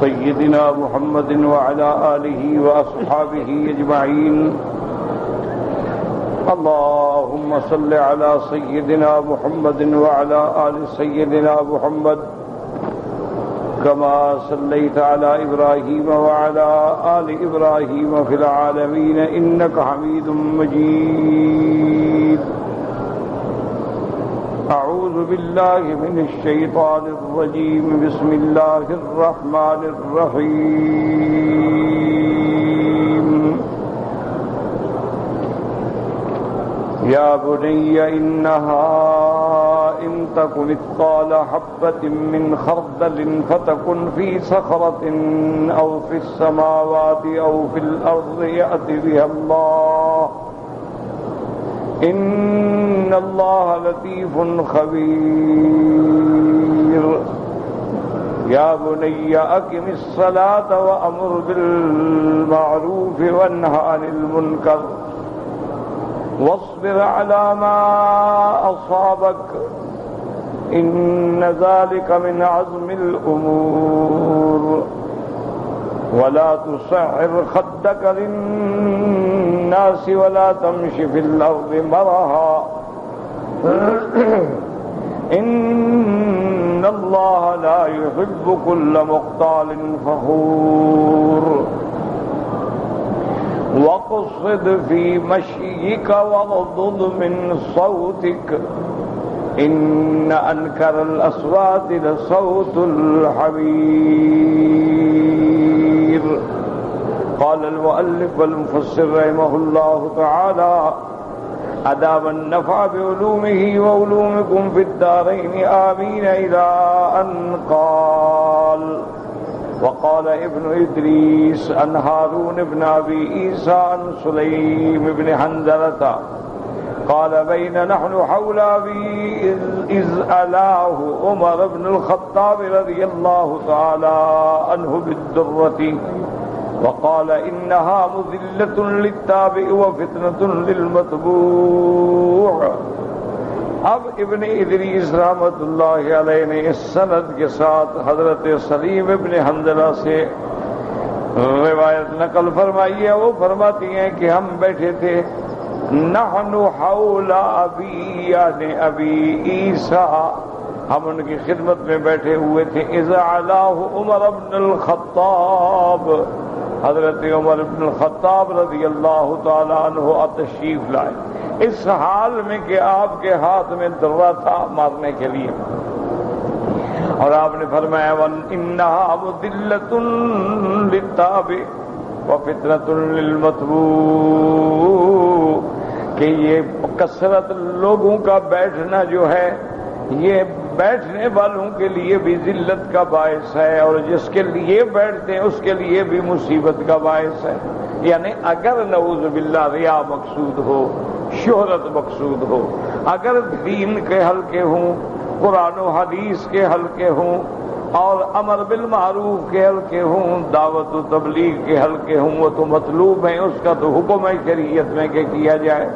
سيدنا محمد وعلى آله وأصحابه أجمعين. اللهم صل على سيدنا محمد وعلى آل سيدنا محمد كما صليت على إبراهيم وعلى آل إبراهيم في العالمين إنك حميد مجيد. أعوذ بالله من الشيطان الرجيم. بسم الله الرحمن الرحيم. يا بني إنها إن تك مثقال حبة من خردل فتكن في صخرة أو في السماوات أو في الأرض يأت بها الله إن الله لطيف خبير. يا بني أقم الصلاة وأمر بالمعروف وانه عن المنكر واصبر على ما أصابك إن ذلك من عزم الأمور. ولا تصعر خدك للناس ولا تمش في الأرض مرحا إن الله لا يحب كل مختال فخور. واقصد في مشيك واغضض من صوتك إن أنكر الأصوات لصوت الحمير. قال المؤلف والمفسر رحمه الله تعالى أدام النفع بعلومه وعلومكم في الدارين آمين إلى أن قال وقال ابن إدريس عن هارون بن أبي عيسى عن سليم بن حنظلة قال بين نحن حول أبي إذ ألاه عمر بن الخطاب رضي الله تعالى عنه بالدرة وقال إنها مذلة للتابع وفتنة للمتبوع. اب ابن ادریس رحمۃ اللہ علیہ نے اس سند کے ساتھ حضرت سلیم ابن حنظلہ سے روایت نقل فرمائی ہے. وہ فرماتی ہیں کہ ہم بیٹھے تھے نحن حول ابی یعنی ابی عیسیٰ، ہم ان کی خدمت میں بیٹھے ہوئے تھے. اذ علاہ عمر بن الخطاب، حضرت عمر بن الخطاب رضی اللہ تعالی عنہ تشریف لائے اس حال میں کہ آپ کے ہاتھ میں درہ تھا مارنے کے لیے، اور آپ نے فرمایا وَإِنَّهَا مُضِلَّةٌ لِلتَّابِعِ وَفِتْنَةٌ لِلْمَتْبُوعِ، کہ یہ کثرت لوگوں کا بیٹھنا جو ہے یہ بیٹھنے والوں کے لیے بھی ذلت کا باعث ہے، اور جس کے لیے بیٹھتے ہیں اس کے لیے بھی مصیبت کا باعث ہے. یعنی اگر نعوذ باللہ ریا مقصود ہو، شہرت مقصود ہو، اگر دین کے حلقے ہوں، قرآن و حدیث کے حلقے ہوں، اور امر بالمعروف کے حلقے ہوں، دعوت و تبلیغ کے حلقے ہوں، وہ تو مطلوب ہیں، اس کا تو حکم ہے شریعت میں کہ کیا جائے.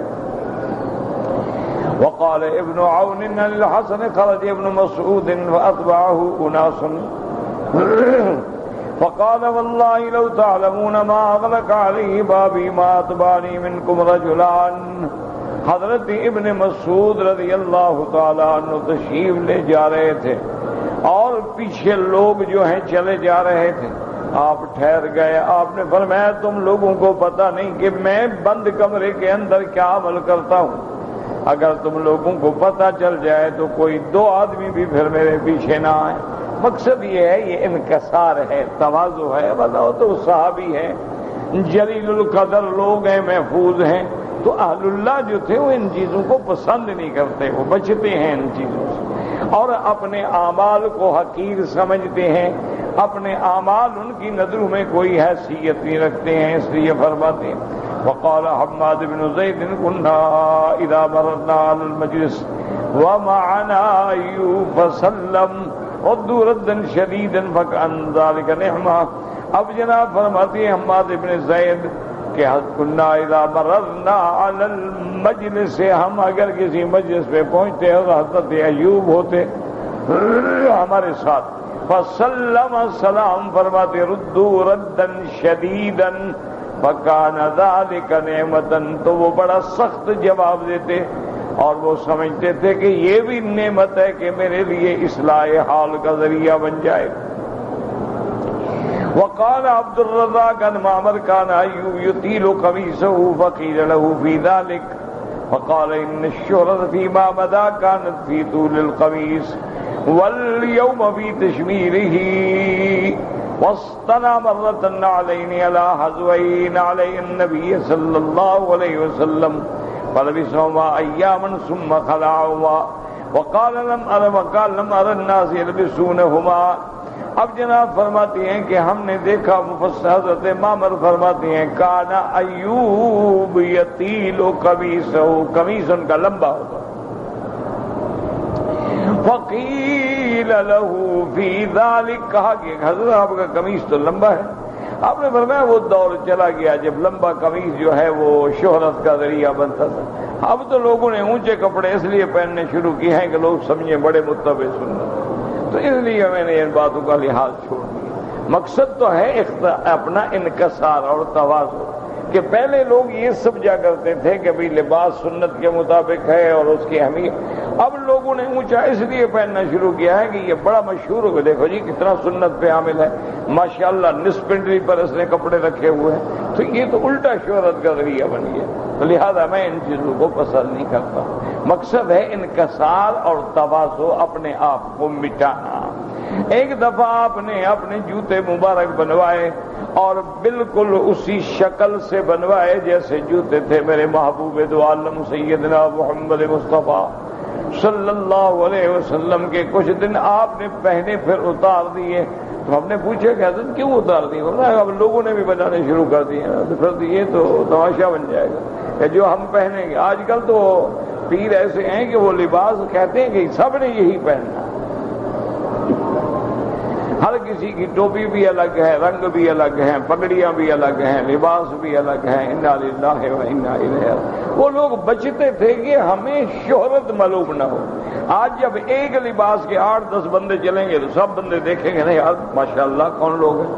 وقال ابن عون الحسن خرج ابن مسعود فأتبعه أناس فقال والله لو تعلمون ما أغلق عليه بابي ما أتبعني منكم رجلان. حضرت ابن مسعود رضی اللہ تعالیٰ عنہ تشریف لے جا رہے تھے اور پیچھے لوگ جو ہیں چلے جا رہے تھے. آپ ٹھہر گئے. آپ نے فرمایا تم لوگوں کو پتہ نہیں کہ میں بند کمرے کے اندر کیا عمل کرتا ہوں. اگر تم لوگوں کو پتہ چل جائے تو کوئی دو آدمی بھی پھر میرے پیچھے نہ آئے. مقصد یہ ہے، یہ انکسار ہے، تواضع ہے. بتاؤ تو صحابی ہیں، جلیل القدر لوگ ہیں، محفوظ ہیں، تو اہل اللہ جو تھے وہ ان چیزوں کو پسند نہیں کرتے، وہ بچتے ہیں ان چیزوں سے، اور اپنے اعمال کو حقیر سمجھتے ہیں، اپنے اعمال ان کی نظروں میں کوئی حیثیت نہیں رکھتے ہیں. اس لیے فرماتے ہیں وقال حماد بن زید كنا اذا مررنا على المجلس ومعنا ايوب فسلم ردوا ردا شديدا فكان ذلك نعمه. اب جناب فرماتے ہیں حماد بن زید کہ كنا اذا مررنا على المجلس، ہم اگر کسی مجلس پہ پہنچتے اور حضرت ایوب ہوتے ہمارے ساتھ، فسلم سلام فرماتے ردوا ردا شدیدا فکان ذلک نعمتا، تو وہ بڑا سخت جواب دیتے اور وہ سمجھتے تھے کہ یہ بھی نعمت ہے کہ میرے لیے اصلاح حال کا ذریعہ بن جائے۔ وقال عبد الرزاق عن معمر كان أيوب يطيل قميصه فقيل له في ذلك فقال إن الشهرة فيما مضى كانت في طول القميص واليوم في تشميره، واصطنع مرة نعلين على حذوين علي النبي صلى الله عليه وسلم فلبسهما أياما ثم خلعهما وقال لم أر الناس يلبسونهما۔ اب جناب فرماتی ہیں کہ ہم نے دیکھا، مفسر حضرت معمر فرماتی ہیں کانا ایوب یطیل قمیصہ، قمیص ان کا لمبا ہوتا، فقیل له فی ذلک، کہا کہ حضرت آپ کا قمیص تو لمبا ہے۔ آپ نے فرمایا وہ دور چلا گیا جب لمبا قمیص جو ہے وہ شہرت کا ذریعہ بنتا تھا، اب تو لوگوں نے اونچے کپڑے اس لیے پہننے شروع کیے ہیں کہ لوگ سمجھیں بڑے متبع سنت، تو اس لیے میں نے ان باتوں کا لحاظ چھوڑ دیا۔ مقصد تو ہے اپنا انکسار اور تواضع، کہ پہلے لوگ یہ سمجھا کرتے تھے کہ بھئی لباس سنت کے مطابق ہے اور اس کی اہمیت، اب لوگوں نے اونچا اس لیے پہننا شروع کیا ہے کہ یہ بڑا مشہور ہو گیا، دیکھو جی کتنا سنت پہ عامل ہے، ماشاءاللہ نصف پنڈری پر اس نے کپڑے رکھے ہوئے ہیں، تو یہ تو الٹا شہرت کا ذریعہ بن گیا، تو لہذا میں ان چیزوں کو پسند نہیں کرتا۔ مقصد ہے انکسار اور تواضع، اپنے آپ کو مٹانا۔ ایک دفعہ آپ نے اپنے جوتے مبارک بنوائے اور بالکل اسی شکل سے بنوائے جیسے جوتے تھے میرے محبوب دو عالم سیدنا محمد مصطفیٰ صلی اللہ علیہ وسلم کے، کچھ دن آپ نے پہنے پھر اتار دیے، تو ہم نے پوچھا کہ حضرت کیوں اتار دیے؟ اب لوگوں نے بھی بنانے شروع کر دیے، تو پھر یہ تو تماشا بن جائے گا کہ جو ہم پہنیں گے۔ آج کل تو پیر ایسے ہیں کہ وہ لباس کہتے ہیں کہ سب نے یہی پہننا، ہر کسی کی ٹوپی بھی الگ ہے، رنگ بھی الگ ہیں، پگڑیاں بھی الگ ہیں، لباس بھی الگ ہیں، انا للہ و انا الیہ۔ وہ لوگ بچتے تھے کہ ہمیں شہرت معلوم نہ ہو۔ آج جب ایک لباس کے 8-10 بندے چلیں گے تو سب بندے دیکھیں گے نہیں یار ماشاءاللہ کون لوگ ہیں،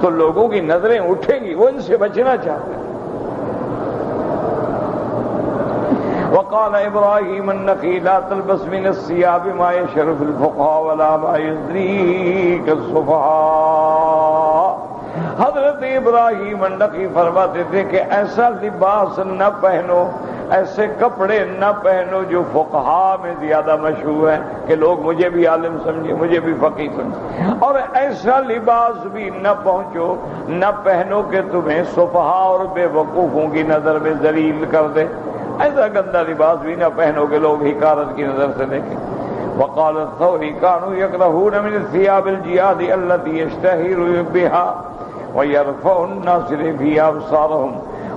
تو لوگوں کی نظریں اٹھیں گی، وہ ان سے بچنا چاہتے ہیں۔ وقال ابراہیم النخعی لا تلبس من الثياب ما يشرف الفقهاء ولا ما يدريك السفهاء۔ حضرت ابراہیم النخعی فرماتے تھے کہ ایسا لباس نہ پہنو، ایسے کپڑے نہ پہنو جو فقہاء میں زیادہ مشہور ہیں کہ لوگ مجھے بھی عالم سمجھے، مجھے بھی فقیہ سمجھے، اور ایسا لباس بھی نہ پہنو کہ تمہیں سفہاء اور بے وقوفوں کی نظر میں ذلیل کر دے، ایسا گندا لباس بھی نہ پہنو کہ لوگ حقارت کی نظر سے دیکھیں۔ وقال الثوری كانوا يكرهون من الثياب الجياد التي يشتهر بها ويرفع الناس فيها أبصارهم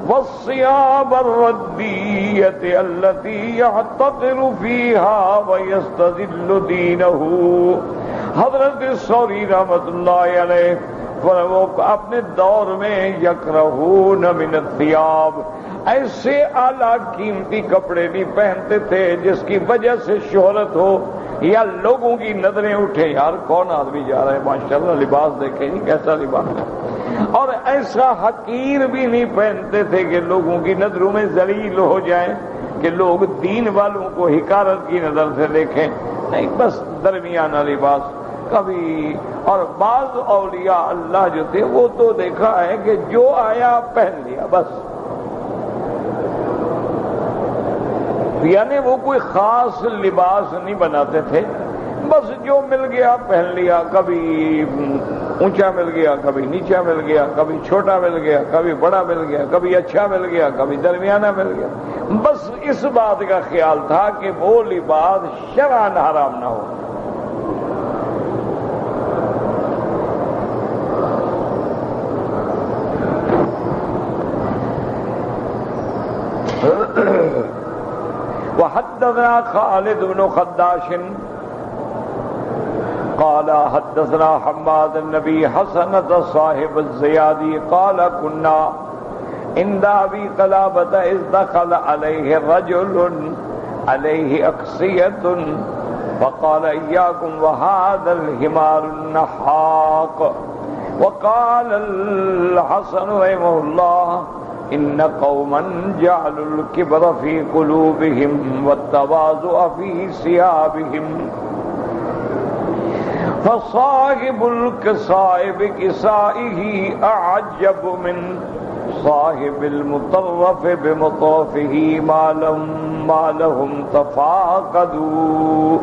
والثياب الردية التي يحتقر فيها ويستذل دينه۔ حضرت ثوری رحمۃ اللہ علیہ وہ اپنے دور میں یکرہون من الثیاب، ایسے اعلیٰ قیمتی کپڑے نہیں پہنتے تھے جس کی وجہ سے شہرت ہو یا لوگوں کی نظریں اٹھے، یار کون آدمی جا رہا ہے ماشاءاللہ لباس دیکھیں جی کیسا لباس ہے، اور ایسا حقیر بھی نہیں پہنتے تھے کہ لوگوں کی نظروں میں ذلیل ہو جائیں کہ لوگ دین والوں کو حقارت کی نظر سے دیکھیں، نہیں بس درمیانہ لباس۔ کبھی اور بعض اولیاء اللہ جو تھے وہ تو دیکھا ہے کہ جو آیا پہن لیا بس، یعنی وہ کوئی خاص لباس نہیں بناتے تھے، بس جو مل گیا پہن لیا، کبھی اونچا مل گیا، کبھی نیچا مل گیا، کبھی چھوٹا مل گیا، کبھی بڑا مل گیا، کبھی اچھا مل گیا، کبھی درمیانہ مل گیا، بس اس بات کا خیال تھا کہ وہ لباس شرعاً حرام نہ ہو۔ وحدثنا خالد بن خداش قال حدثنا حماد النبي حسنة صاحب الزيادي قال كنا عند أبي قلابة إذ دخل عليه رجل عليه أقصية فقال إياكم وهذا الحمار النحاق. وقال الحسن رحمه الله إن قوما جعلوا الكبر في قلوبهم والتواضع في ثيابهم فصاحب الكساء بكسائه أعجب من صاحب المطرف بمطرفه ما لهم تفاقدوا.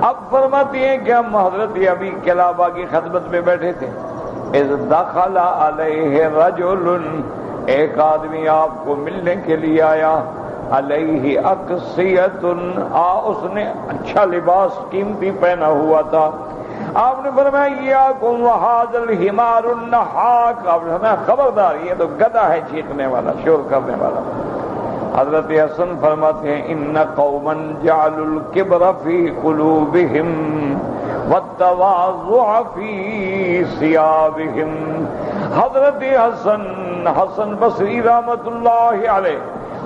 اب فرماتی ہیں کہ ہم حضرت ابی کلابہ کی خدمت میں بیٹھے تھے. اذ دخل علیہ رجل، ایک آدمی آپ کو ملنے کے لیے آیا. علیہ اقصیۃ، اس نے اچھا لباس قیمتی پہنا ہوا تھا. آپ نے فرمایا ایاکم وہذا الحمار النحاق، آپ نے فرمایا خبردار یہ تو گدھا ہے چیخنے والا، شور کرنے والا. حضرت حسن فرماتے ہیں ان قوما جعلوا الکبر فی قلوبہم والتواضع فی ثیابہم. حضرت حسن بصری رحمت اللہ علیہ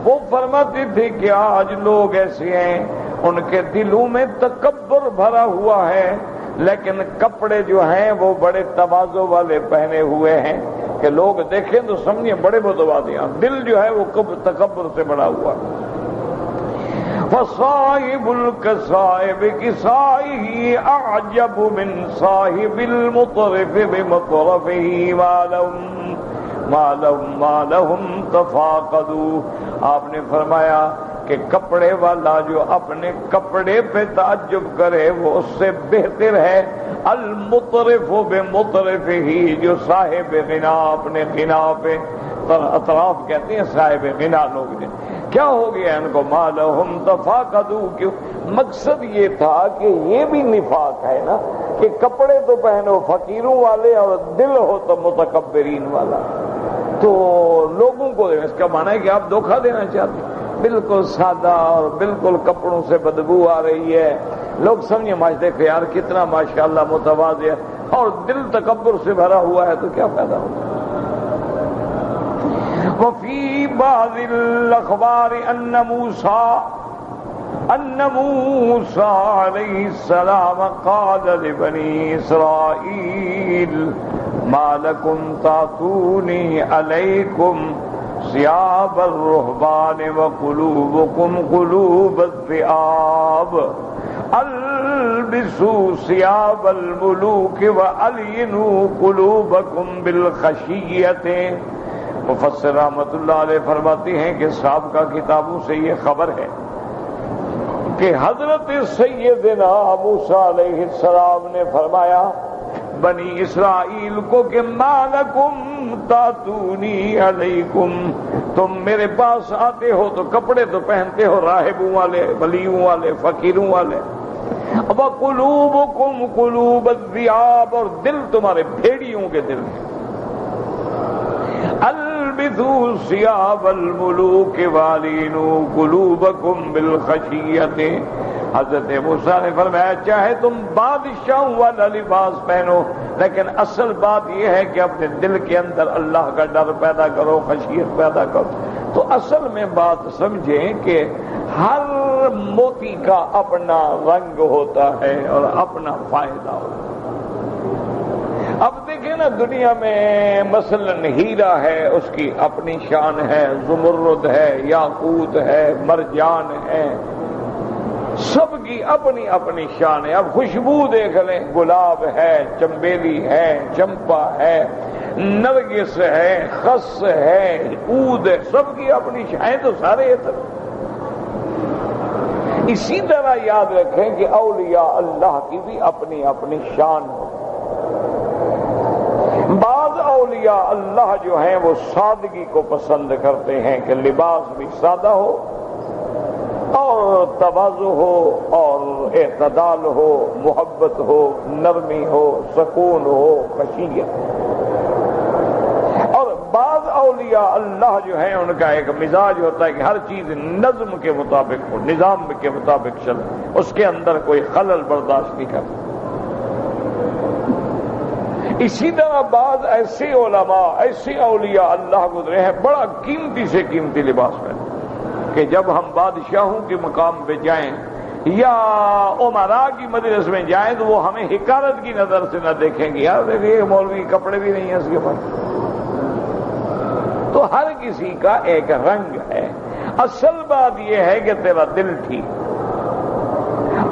وہ فرماتے تھے کہ آج لوگ ایسے ہیں ان کے دلوں میں تکبر بھرا ہوا ہے، لیکن کپڑے جو ہیں وہ بڑے تواضع والے پہنے ہوئے ہیں کہ لوگ دیکھیں تو سمجھیں بڑے متواضع ہیں، دل جو ہے وہ تکبر سے بڑا ہوا. فصاحب الكساء بكسائه اعجب من صاحب المطرف بمطرفه ما لهم تفاقدوا. آپ نے فرمایا کہ کپڑے والا جو اپنے کپڑے پہ تعجب کرے وہ اس سے بہتر ہے المطرف بمطرفہ، جو صاحب غنا اپنے غنا پہ، اطراف کہتے ہیں صاحب غنا لوگ نے. کیا ہو گیا ان کو؟ ما لهم تفاقدوا. کیوں؟ مقصد یہ تھا کہ یہ بھی نفاق ہے نا کہ کپڑے تو پہنو فقیروں والے اور دل ہو تو متکبرین والا. تو لوگوں کو اس کا معنی ہے کہ آپ دھوکہ دینا چاہتے ہیں. بالکل سادہ اور بالکل کپڑوں سے بدبو آ رہی ہے، لوگ سمجھے ماش دیکھو یار کتنا ماشاءاللہ متواضع ہے، اور دل تکبر سے بھرا ہوا ہے تو کیا فائدہ ہوگا. وفی بعض الاخبار ان موسیٰ علیہ السلام قال لبنی اسرائیل ما لکم تعطونی علیکم ثیاب الرہبان وقلوبکم قلوب الذئاب البسوا ثیاب الملوک وألینوا قلوبکم بالخشیۃ. مفسر رحمت اللہ علیہ فرماتی ہیں کہ سابقہ کتابوں سے یہ خبر ہے کہ حضرت سیدنا موسیٰ علیہ السلام نے فرمایا بنی اسرائیل کو کہ ما لکم تاتونی علیکم، تم میرے پاس آتے ہو تو کپڑے تو پہنتے ہو راہبوں والے، ولیوں والے، فقیروں والے. وقلوبکم قلوب الذئاب، اور دل تمہارے بھیڑیوں کے دل ہیں. البسوا ثیاب الملوک والینوا قلوبکم بالخشیۃ. حضرت موسیٰ نے فرمایا چاہے تم بادشاہوں والا لباس پہنو، لیکن اصل بات یہ ہے کہ اپنے دل کے اندر اللہ کا ڈر پیدا کرو، خشیت پیدا کرو. تو اصل میں بات سمجھیں کہ ہر موتی کا اپنا رنگ ہوتا ہے اور اپنا فائدہ ہوتا ہے. اب دیکھیں نا دنیا میں مثلا ہیرا ہے، اس کی اپنی شان ہے، زمرد ہے، یاقوت ہے، مرجان ہے، سب کی اپنی اپنی شان ہے. اب خوشبو دیکھ لیں، گلاب ہے، چمبیلی ہے، چمپا ہے، نرگس ہے، خس ہے، عود ہے، سب کی اپنی شان ہے. تو سارے عطر. اسی طرح یاد رکھیں کہ اولیاء اللہ کی بھی اپنی اپنی شان ہے. بعض اولیاء اللہ جو ہیں وہ سادگی کو پسند کرتے ہیں کہ لباس بھی سادہ ہو اور تواضع ہو اور اعتدال ہو، محبت ہو، نرمی ہو، سکون ہو، خشیت. اور بعض اولیاء اللہ جو ہیں ان کا ایک مزاج ہوتا ہے کہ ہر چیز نظم کے مطابق ہو، نظام کے مطابق چلے، اس کے اندر کوئی خلل برداشت نہیں کرتا. اسی طرح بعض ایسے علماء، ایسے اولیاء اللہ گزرے ہیں بڑا قیمتی سے قیمتی لباس پہنے کہ جب ہم بادشاہوں کے مقام پہ جائیں یا عمراء کی مجلس میں جائیں تو وہ ہمیں حقارت کی نظر سے نہ دیکھیں گے، یار دیکھیے مولوی کپڑے بھی نہیں ہیں اس کے پاس۔ تو ہر کسی کا ایک رنگ ہے، اصل بات یہ ہے کہ تیرا دل ٹھیک،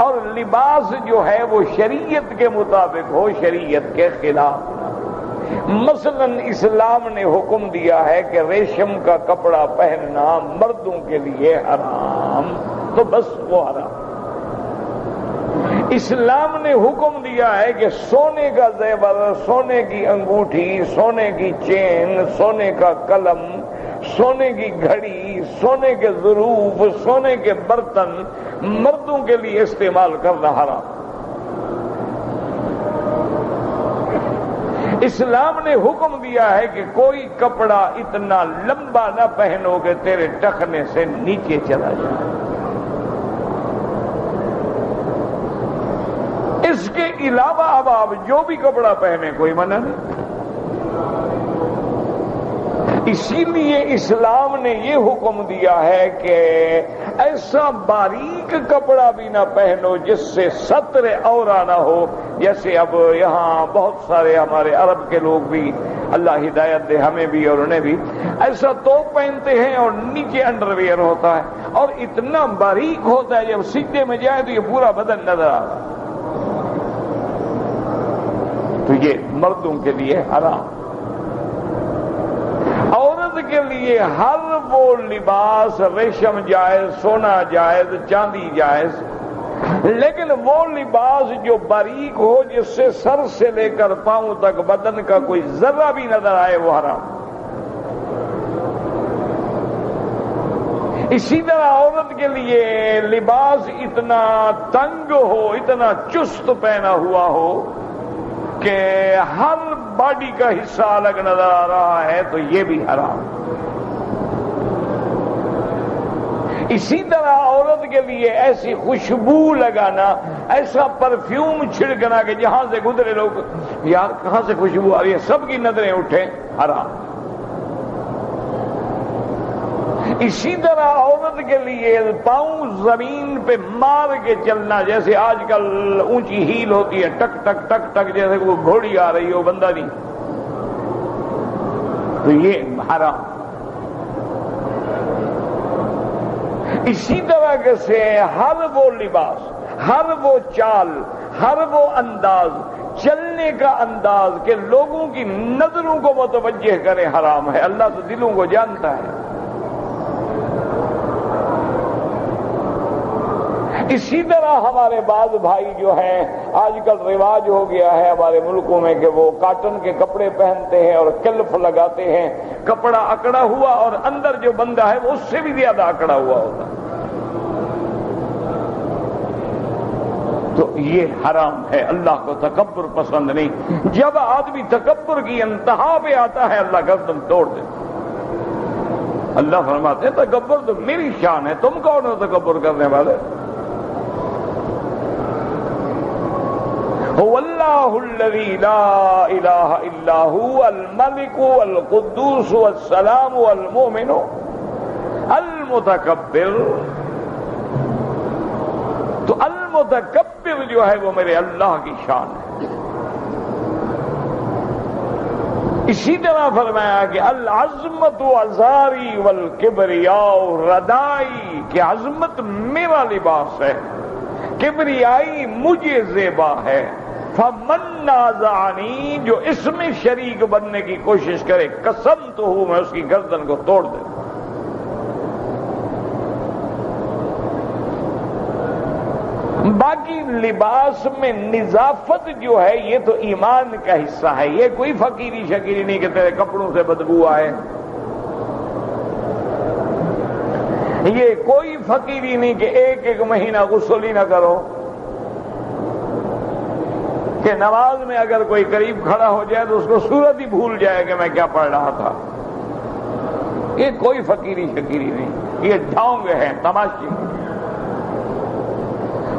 اور لباس جو ہے وہ شریعت کے مطابق ہو، شریعت کے خلاف۔ مثلا اسلام نے حکم دیا ہے کہ ریشم کا کپڑا پہننا مردوں کے لیے حرام، تو بس وہ حرام۔ اسلام نے حکم دیا ہے کہ سونے کا زیور، سونے کی انگوٹھی، سونے کی چین، سونے کا قلم، سونے کی گھڑی، سونے کے ظروف، سونے کے برتن مردوں کے لیے استعمال کرنا حرام۔ اسلام نے حکم دیا ہے کہ کوئی کپڑا اتنا لمبا نہ پہنو کہ تیرے ٹخنے سے نیچے چلا جائے۔ اس کے علاوہ اب آپ جو بھی کپڑا پہنے کوئی منع نہیں۔ اسی لیے اسلام نے یہ حکم دیا ہے کہ ایسا باریک کپڑا بھی نہ پہنو جس سے ستر عورہ نہ ہو، جیسے اب یہاں بہت سارے ہمارے عرب کے لوگ بھی، اللہ ہدایت دے ہمیں بھی اور انہیں بھی، ایسا توپ پہنتے ہیں اور نیچے انڈر ویئر ہوتا ہے، اور اتنا باریک ہوتا ہے جب سجدے میں جائے تو یہ پورا بدن نظر آ رہا ہے۔ تو یہ مردوں کے لیے حرام۔ عورت کے لیے ہر وہ لباس، ریشم جائز، سونا جائز، چاندی جائز، لیکن وہ لباس جو باریک ہو، جس سے سر سے لے کر پاؤں تک بدن کا کوئی ذرہ بھی نظر آئے، وہ حرام۔ اسی طرح عورت کے لیے لباس اتنا تنگ ہو، اتنا چست پہنا ہوا ہو کہ ہر باڈی کا حصہ الگ نظر آ رہا ہے، تو یہ بھی حرام۔ اسی طرح عورت کے لیے ایسی خوشبو لگانا، ایسا پرفیوم چھڑکنا کہ جہاں سے گزرے لوگ یار کہاں سے خوشبو آ رہی ہے، سب کی نظریں اٹھیں، حرام۔ اسی طرح عورت کے لیے پاؤں زمین پہ مار کے چلنا، جیسے آج کل اونچی ہیل ہوتی ہے، ٹک ٹک ٹک ٹک، جیسے کوئی گھوڑی آ رہی ہو، بندہ نہیں، تو یہ حرام۔ اسی طرح سے ہر وہ لباس، ہر وہ چال، ہر وہ انداز، چلنے کا انداز کہ لوگوں کی نظروں کو متوجہ کرے، حرام ہے۔ اللہ تو دلوں کو جانتا ہے۔ اسی طرح ہمارے بعض بھائی جو ہیں، آج کل رواج ہو گیا ہے ہمارے ملکوں میں کہ وہ کاٹن کے کپڑے پہنتے ہیں اور کلف لگاتے ہیں، کپڑا اکڑا ہوا اور اندر جو بندہ ہے وہ اس سے بھی زیادہ اکڑا ہوا ہوتا ہے، تو یہ حرام ہے۔ اللہ کو تکبر پسند نہیں۔ جب آدمی تکبر کی انتہا پہ آتا ہے، اللہ گردن توڑ دیتا۔ اللہ فرماتے ہیں تکبر تو میری شان ہے، تم کون ہو تکبر کرنے والے؟ هو اللہ الذی لا الہ الا هو الملک القدوس السلام المؤمن المتکبر۔ تو المتکبر جو ہے وہ میرے اللہ کی شان ہے۔ اسی طرح فرمایا کہ العظمت ازاری والکبریاء ردائی، کہ عظمت میرا لباس ہے، کبریائی مجھے زیبا ہے۔ فمن نازعنی، جو اس میں شریک بننے کی کوشش کرے، قسمت ہوں، میں اس کی گردن کو توڑ دوں۔ باقی لباس میں نظافت جو ہے یہ تو ایمان کا حصہ ہے، یہ کوئی فقیری شکیری نہیں کہ تیرے کپڑوں سے بدبو آئے، یہ کوئی فقیری نہیں کہ ایک ایک مہینہ غسل ہی نہ کرو، کہ نماز میں اگر کوئی قریب کھڑا ہو جائے تو اس کو صورت ہی بھول جائے کہ میں کیا پڑھ رہا تھا۔ یہ کوئی فقیری شکیری نہیں، یہ ڈھونگ ہے، تماشی۔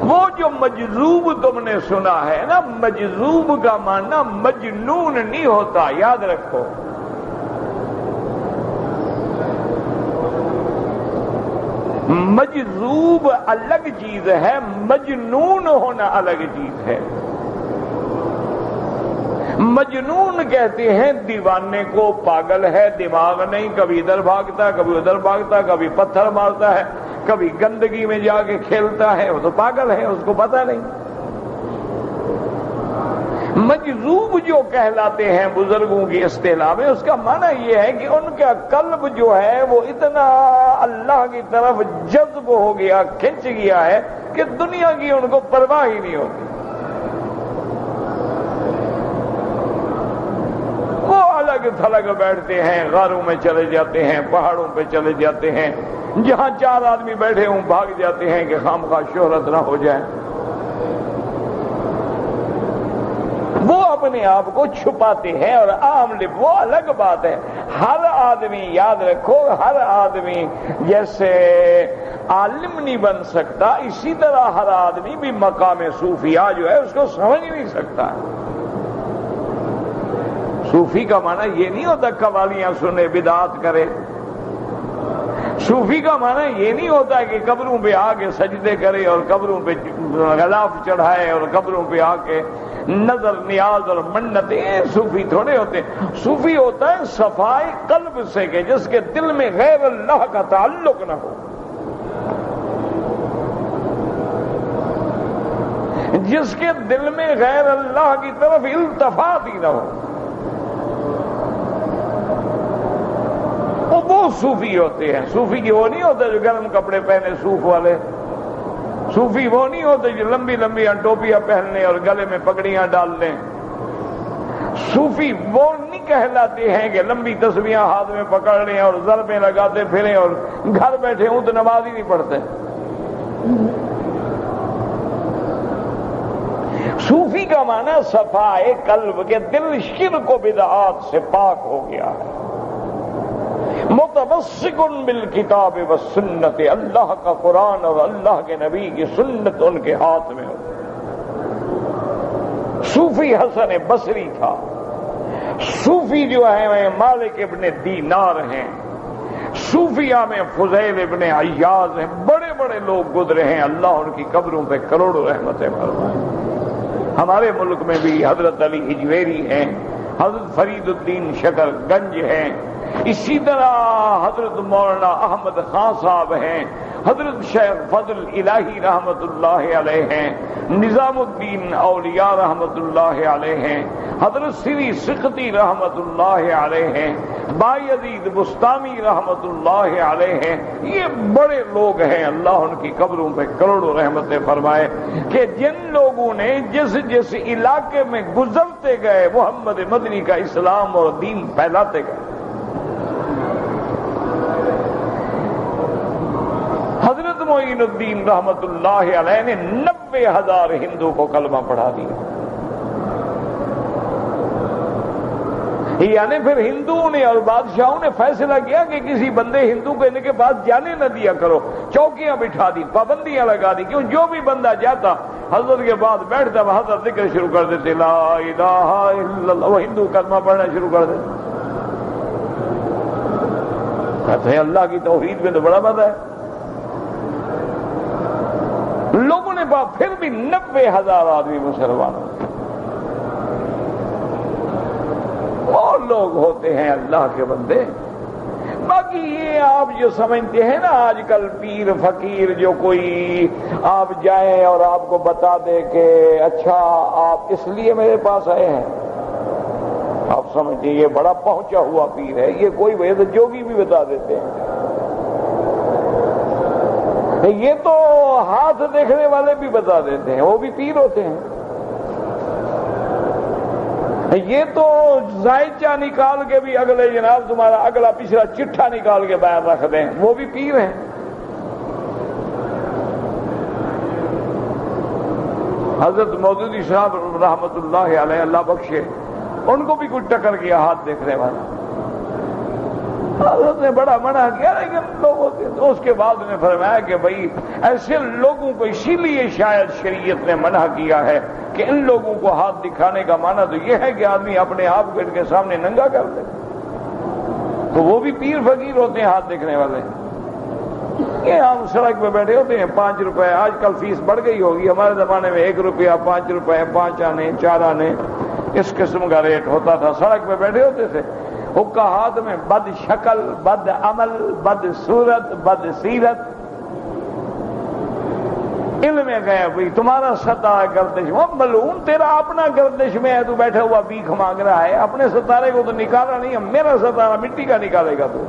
وہ جو مجذوب تم نے سنا ہے نا، مجذوب کا معنی مجنون نہیں ہوتا، یاد رکھو۔ مجذوب الگ چیز ہے، مجنون ہونا الگ چیز ہے۔ مجنون کہتے ہیں دیوانے کو، پاگل ہے، دماغ نہیں، کبھی ادھر بھاگتا کبھی ادھر بھاگتا، کبھی پتھر مارتا ہے، کبھی گندگی میں جا کے کھیلتا ہے، وہ تو پاگل ہے، اس کو پتہ نہیں۔ مجذوب جو کہلاتے ہیں بزرگوں کی اصطلاح میں، اس کا معنی یہ ہے کہ ان کا قلب جو ہے وہ اتنا اللہ کی طرف جذب ہو گیا، کھنچ گیا ہے کہ دنیا کی ان کو پرواہ ہی نہیں ہوتی۔ وہ الگ تھلگ بیٹھتے ہیں، غاروں میں چلے جاتے ہیں، پہاڑوں پہ چلے جاتے ہیں، جہاں 4 آدمی بیٹھے ہوں بھاگ جاتے ہیں کہ خامخواہ شہرت نہ ہو جائے۔ وہ اپنے آپ کو چھپاتے ہیں اور عام وہ الگ بات ہے۔ ہر آدمی، یاد رکھو، ہر آدمی جیسے عالم نہیں بن سکتا، اسی طرح ہر آدمی بھی مقام صوفیہ جو ہے اس کو سمجھ نہیں سکتا۔ صوفی کا معنی یہ نہیں ہوتا قوالیاں سنے بدعات کرے۔ صوفی کا معنی یہ نہیں ہوتا کہ قبروں پہ آ کے سجدے کرے اور قبروں پہ غلاف چڑھائے اور قبروں پہ آ کے نظر نیاز اور منتیں۔ صوفی تھوڑے ہوتے، صوفی ہوتا ہے صفائی قلب سے، کہ جس کے دل میں غیر اللہ کا تعلق نہ ہو، جس کے دل میں غیر اللہ کی طرف التفات ہی نہ ہو، وہ صوفی ہوتے ہیں۔ صوفی کی وہ نہیں ہوتا جو گرم کپڑے پہنے صوف والے، صوفی وہ نہیں ہوتے جو لمبی لمبی ٹوپیاں پہننے اور گلے میں پگڑیاں ڈال لیں۔ صوفی وہ نہیں کہلاتے ہیں کہ لمبی تسبیحاں ہاتھ میں پکڑ لیں اور ضربیں لگاتے پھریں اور گھر بیٹھے ہوں تو نماز ہی نہیں پڑھتے۔ صوفی کا معنی صفائے قلب کے دل شرک و بدعات سے پاک ہو گیا ہے، متمسک بالکتاب والسنت، اللہ کا قرآن اور اللہ کے نبی کی سنت ان کے ہاتھ میں ہو۔ صوفی حسن بصری تھا، صوفی جو ہے مالک ابن دینار ہیں، صوفیہ میں فضیل ابن عیاض ہیں، بڑے بڑے لوگ گزرے ہیں، اللہ ان کی قبروں پہ کروڑوں رحمتیں فرمائے۔ ہمارے ملک میں بھی حضرت علی حجویری ہیں، حضرت فرید الدین شکر گنج ہیں، اسی طرح حضرت مولانا احمد خان صاحب ہیں، حضرت شیخ فضل الہی رحمت اللہ علیہ ہیں، نظام الدین اولیاء رحمت اللہ علیہ ہیں، حضرت سری سقطی رحمت اللہ علیہ ہیں، بایزید بستامی رحمت اللہ علیہ ہیں۔ یہ بڑے لوگ ہیں، اللہ ان کی قبروں پہ کروڑوں رحمتیں فرمائے، کہ جن لوگوں نے جس جس علاقے میں گزرتے گئے محمد مدنی کا اسلام اور دین پھیلاتے گئے۔ حضرت معین الدین رحمت اللہ علیہ نے 90,000 ہندو کو کلمہ پڑھا دیا، یعنی پھر ہندوؤں نے اور بادشاہوں نے فیصلہ کیا کہ کسی بندے ہندو کو ان کے پاس جانے نہ دیا کرو، چوکیاں بٹھا دی، پابندیاں لگا دی، کیوں جو بھی بندہ جاتا حضرت کے بعد بیٹھتا حضرت ذکر شروع کر دیتے، لا الہ الا اللہ، وہ ہندو کلمہ پڑھنا شروع کر دیتے۔ کہتے ہیں اللہ کی توحید میں تو بڑا مزہ ہے۔ لوگوں نے پھر بھی 90,000 آدمی مسلمان ہوتے، اور لوگ ہوتے ہیں اللہ کے بندے۔ باقی یہ آپ جو سمجھتے ہیں نا آج کل پیر فقیر جو کوئی آپ جائیں اور آپ کو بتا دے کہ اچھا آپ اس لیے میرے پاس آئے ہیں، آپ سمجھتے ہیں یہ بڑا پہنچا ہوا پیر ہے، یہ کوئی وجہ جوگی بھی بتا دیتے ہیں، یہ تو ہاتھ دیکھنے والے بھی بتا دیتے ہیں، وہ بھی پیر ہوتے ہیں، یہ تو زائچہ نکال کے بھی اگلے جناب تمہارا اگلا پچھلا چٹھا نکال کے باہر رکھ دیں، وہ بھی پیر ہیں۔ حضرت مودودی صاحب رحمت اللہ علیہ، اللہ بخشے، ان کو بھی کچھ ٹکر کیا ہاتھ دیکھنے والا، حضرت نے بڑا منع کیا، لیکن لوگ ہوتے تو اس کے بعد نے فرمایا کہ بھائی ایسے لوگوں کو اسی لیے شاید شریعت نے منع کیا ہے کہ ان لوگوں کو ہاتھ دکھانے کا معنی تو یہ ہے کہ آدمی اپنے آپ کو ان کے سامنے ننگا کر دے، تو وہ بھی پیر فقیر ہوتے ہیں ہاتھ دیکھنے والے۔ یہ ہم سڑک پہ بیٹھے ہوتے ہیں 5 روپے، آج کل فیس بڑھ گئی ہوگی، ہمارے زمانے میں 1 روپیہ 5 روپے 5 آنے 4 آنے اس قسم کا ریٹ ہوتا تھا، سڑک پہ بیٹھے ہوتے تھے، حقہ ہاتھ میں، بد شکل، بد عمل، بد صورت، بد سیرت، علم گئے بھائی تمہارا ستارہ گردش، وہ ملعون تیرا اپنا گردش میں ہے، تو بیٹھا ہوا بھیک مانگ رہا ہے، اپنے ستارے کو تو نکالا نہیں، میرا ستارہ مٹی کا نکالے گا تو۔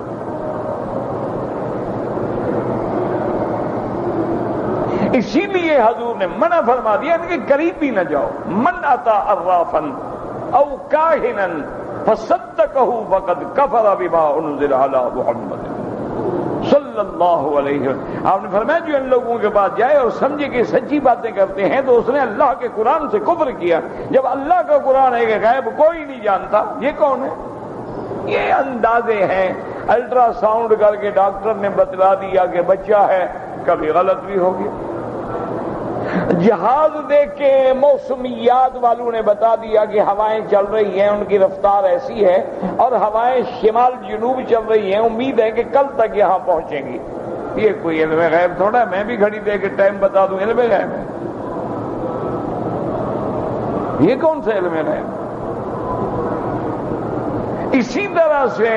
اسی لیے حضور نے منع فرما دیا ان کے قریب بھی نہ جاؤ، من اتی عرافا او کاہنا فصدقہ فقد کفر بما انزل علی محمد صلی اللہ علیہ وسلم۔ آپ نے فرمایا جو ان لوگوں کے پاس جائے اور سمجھے کہ سچی باتیں کرتے ہیں تو اس نے اللہ کے قرآن سے کفر کیا۔ جب اللہ کا قرآن ہے کہ غیب کوئی نہیں جانتا، یہ کون ہے؟ یہ اندازے ہیں، الٹرا ساؤنڈ کر کے ڈاکٹر نے بتلا دیا کہ بچہ ہے، کبھی غلط بھی ہو گیا۔ جہاز دیکھ کے موسمیات والوں نے بتا دیا کہ ہوائیں چل رہی ہیں، ان کی رفتار ایسی ہے اور ہوائیں شمال جنوب چل رہی ہیں، امید ہے کہ کل تک یہاں پہنچیں گی۔ یہ کوئی علم غیب تھوڑا ہے، میں بھی گھڑی دے کے ٹائم بتا دوں، علم غیب ہے؟ یہ کون سا علم غیب؟ اسی طرح سے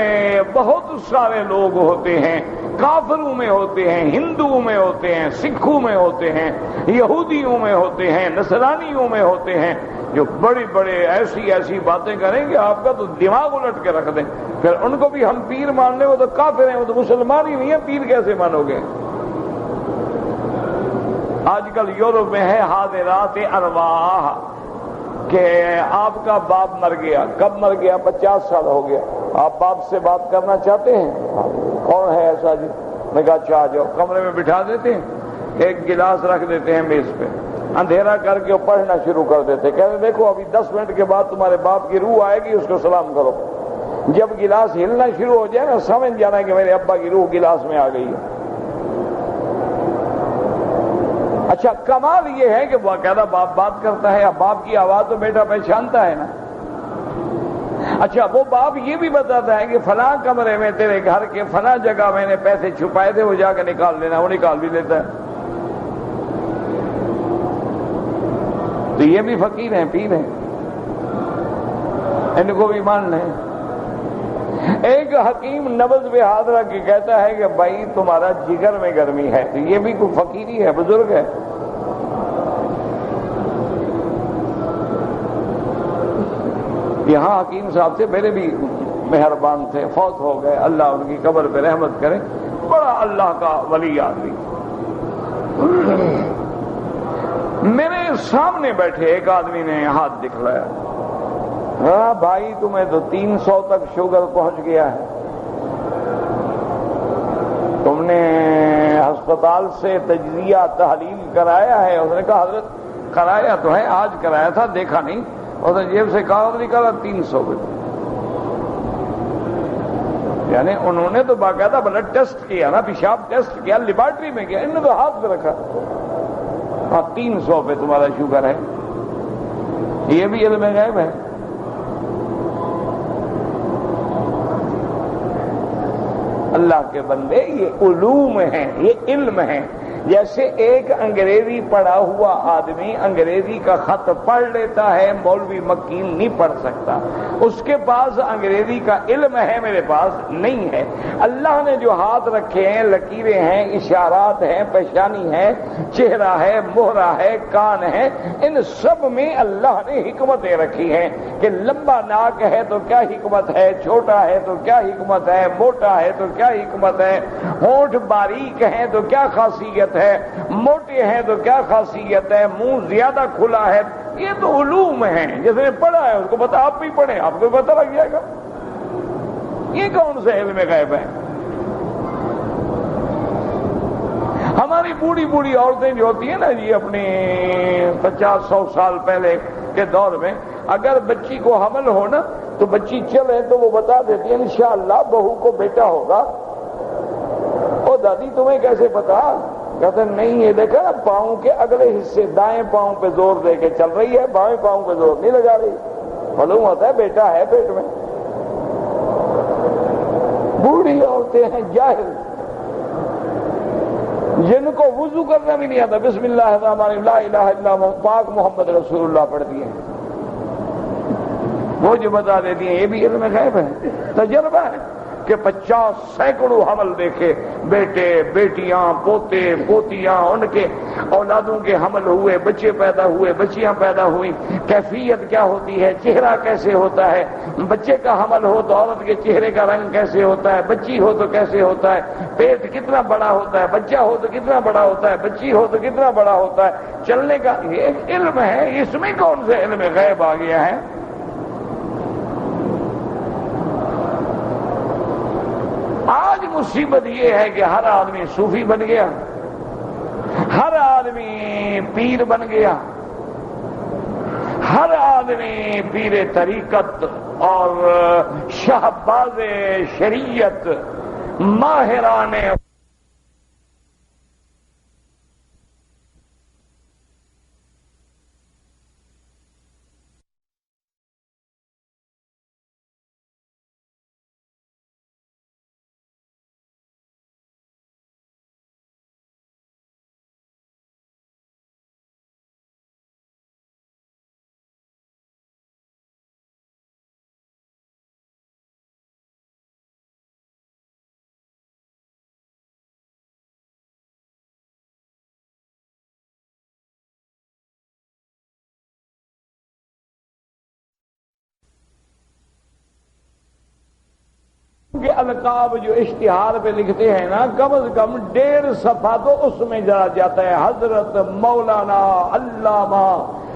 بہت سارے لوگ ہوتے ہیں، کافروں میں ہوتے ہیں، ہندوؤں میں ہوتے ہیں، سکھوں میں ہوتے ہیں، یہودیوں میں ہوتے ہیں، نصرانیوں میں ہوتے ہیں، جو بڑی بڑے ایسی باتیں کریں گے آپ کا تو دماغ الٹ کے رکھ دیں۔ پھر ان کو بھی ہم پیر مان لیں، وہ تو کافر ہیں، وہ تو مسلمان ہی نہیں ہے، پیر کیسے مانو گے؟ آج کل یورپ میں ہے حاضرات ارواح کہ آپ کا باپ مر گیا، کب مر گیا؟ 50 سال ہو گیا، آپ باپ سے بات کرنا چاہتے ہیں؟ کون ہے ایسا جی؟ میں کہا اچھا آ جاؤ، کمرے میں بٹھا دیتے ہیں، ایک گلاس رکھ دیتے ہیں میز پہ، اندھیرا کر کے پڑھنا شروع کر دیتے، کہتے ہیں دیکھو ابھی 10 منٹ کے بعد تمہارے باپ کی روح آئے گی، اس کو سلام کرو۔ جب گلاس ہلنا شروع ہو جائے نا، سمجھ جانا کہ میرے ابا کی روح گلاس میں آ گئی ہے۔ اچھا کمال یہ ہے کہ باقاعدہ باپ بات کرتا ہے، اب باپ کی آواز تو بیٹا پہچانتا ہے نا۔ اچھا وہ باپ یہ بھی بتاتا ہے کہ فلاں کمرے میں تیرے گھر کے فلاں جگہ میں نے پیسے چھپائے تھے، وہ جا کے نکال لینا، وہ نکال بھی لیتا ہے۔ تو یہ بھی فقیر ہیں، پیر ہیں، ان کو بھی مان لیں۔ ایک حکیم نبض پہ ہاتھ رکھ کے کہتا ہے کہ بھائی تمہارا جگر میں گرمی ہے، تو یہ بھی کوئی فقیری ہے، بزرگ ہے۔ یہاں حکیم صاحب سے میرے بھی مہربان تھے، فوت ہو گئے، اللہ ان کی قبر پہ رحمت کرے، بڑا اللہ کا ولی آدمی۔ میرے سامنے بیٹھے ایک آدمی نے ہاتھ دکھلایا، ہاں بھائی تمہیں تو 300 تک شوگر پہنچ گیا ہے، تم نے ہسپتال سے تجزیہ تحلیل کرایا ہے؟ اس نے کہا حضرت کرایا تو ہے، آج کرایا تھا، دیکھا نہیں۔ اس نے جیب سے کاغذ نکالا، 300 روپے، یعنی انہوں نے تو باقاعدہ بلڈ ٹیسٹ کیا نا، پیشاب ٹیسٹ کیا، لیبارٹری میں کیا، انہوں نے تو ہاتھ پہ رکھا، ہاں 300 پہ تمہارا شوگر ہے۔ یہ بھی علم غیب ہے۔ اللہ کے بندے یہ علوم ہیں، یہ علم ہیں۔ جیسے ایک انگریزی پڑھا ہوا آدمی انگریزی کا خط پڑھ لیتا ہے، مولوی مکین نہیں پڑھ سکتا، اس کے پاس انگریزی کا علم ہے، میرے پاس نہیں ہے۔ اللہ نے جو ہاتھ رکھے ہیں، لکیریں ہیں، اشارات ہیں، پیشانی ہے، چہرہ ہے، مہرہ ہے، کان ہے، ان سب میں اللہ نے حکمتیں رکھی ہیں کہ لمبا ناک ہے تو کیا حکمت ہے، چھوٹا ہے تو کیا حکمت ہے، موٹا ہے تو کیا حکمت ہے، ہونٹ باریک ہے تو کیا خاصیت ہے، موٹے ہیں تو کیا خاصیت ہے، منہ زیادہ کھلا ہے۔ یہ تو علوم ہیں، جس نے پڑھا ہے اس کو پتا، آپ بھی پڑھیں آپ کو پتہ لگ جائے گا۔ یہ کون سے علم غیب ہے؟ ہماری بوڑھی بوڑھی عورتیں جو ہوتی ہیں نا جی، اپنے 50-100 سال پہلے کے دور میں اگر بچی کو حمل ہو نا تو بچی چلے تو وہ بتا دیتی ہے انشاءاللہ بہو کو بیٹا ہوگا۔ او دادی تمہیں کیسے پتا؟ کہتے نہیں، یہ دیکھا نا پاؤں کے اگلے حصے، دائیں پاؤں پہ زور دے کے چل رہی ہے، بائیں پاؤں پہ زور نہیں لگا رہی، معلوم ہوتا ہے بیٹا ہے پیٹ میں۔ بوڑھی عورتیں ہیں جاہل، جن کو وضو کرنا بھی نہیں آتا بسم اللہ الرحمن الرحیم لا الہ الا اللہ پاک محمد رسول اللہ پڑھ دیے ہیں، وہ جو بتا دیتی ہیں یہ بھی علم غیب ہے، تجربہ ہے کہ 50 سینکڑوں حمل دیکھے، بیٹے بیٹیاں پوتے پوتیاں ان کے اولادوں کے حمل ہوئے، بچے پیدا ہوئے، بچیاں پیدا ہوئی، کیفیت کیا ہوتی ہے، چہرہ کیسے ہوتا ہے، بچے کا حمل ہو تو عورت کے چہرے کا رنگ کیسے ہوتا ہے، بچی ہو تو کیسے ہوتا ہے، پیٹ کتنا بڑا ہوتا ہے، بچہ ہو تو کتنا بڑا ہوتا ہے، بچی ہو تو کتنا بڑا ہوتا ہے، چلنے کا یہ ایک علم ہے، اس میں کون سے علم غیب آ گیا ہے؟ آج مصیبت یہ ہے کہ ہر آدمی صوفی بن گیا، ہر آدمی پیر بن گیا، ہر آدمی پیر طریقت اور شہباز شریعت ماہران کے القاب جو اشتہار پہ لکھتے ہیں نا، کم از کم 1.5 صفحہ تو اس میں جاتا ہے، حضرت مولانا علامہ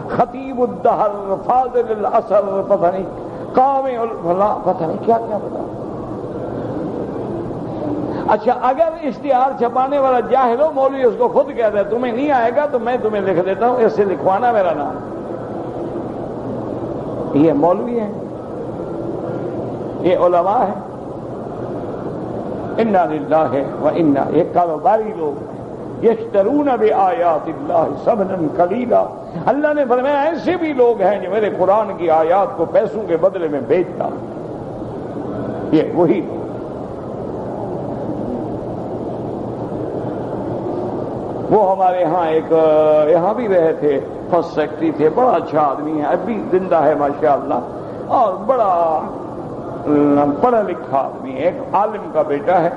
خطیب الدہر فاضل العصر پتہ نہیں قامی الفلاح پتہ نہیں کیا کیا پتہ۔ اچھا اگر اشتہار چھپانے والا جاہل ہو، مولوی اس کو خود کہتا ہے تمہیں نہیں آئے گا تو میں تمہیں لکھ دیتا ہوں، اس سے لکھوانا میرا نام، یہ مولوی ہے، یہ علماء ہے، انا للہ و انا، یہ کاروباری لوگ ہیں، یشترون بآیات اللہ ثمنا قلیلا، اللہ نے فرمایا ایسے بھی لوگ ہیں جو میرے قرآن کی آیات کو پیسوں کے بدلے میں بیچتا، یہ وہی وہ ہمارے ہاں ایک یہاں بھی رہے تھے، فرسٹ سیکرٹری تھے، بڑا اچھا آدمی ہے، اب بھی زندہ ہے ماشاءاللہ، اور بڑا پڑھا لکھا آدمی ہے، ایک عالم کا بیٹا ہے،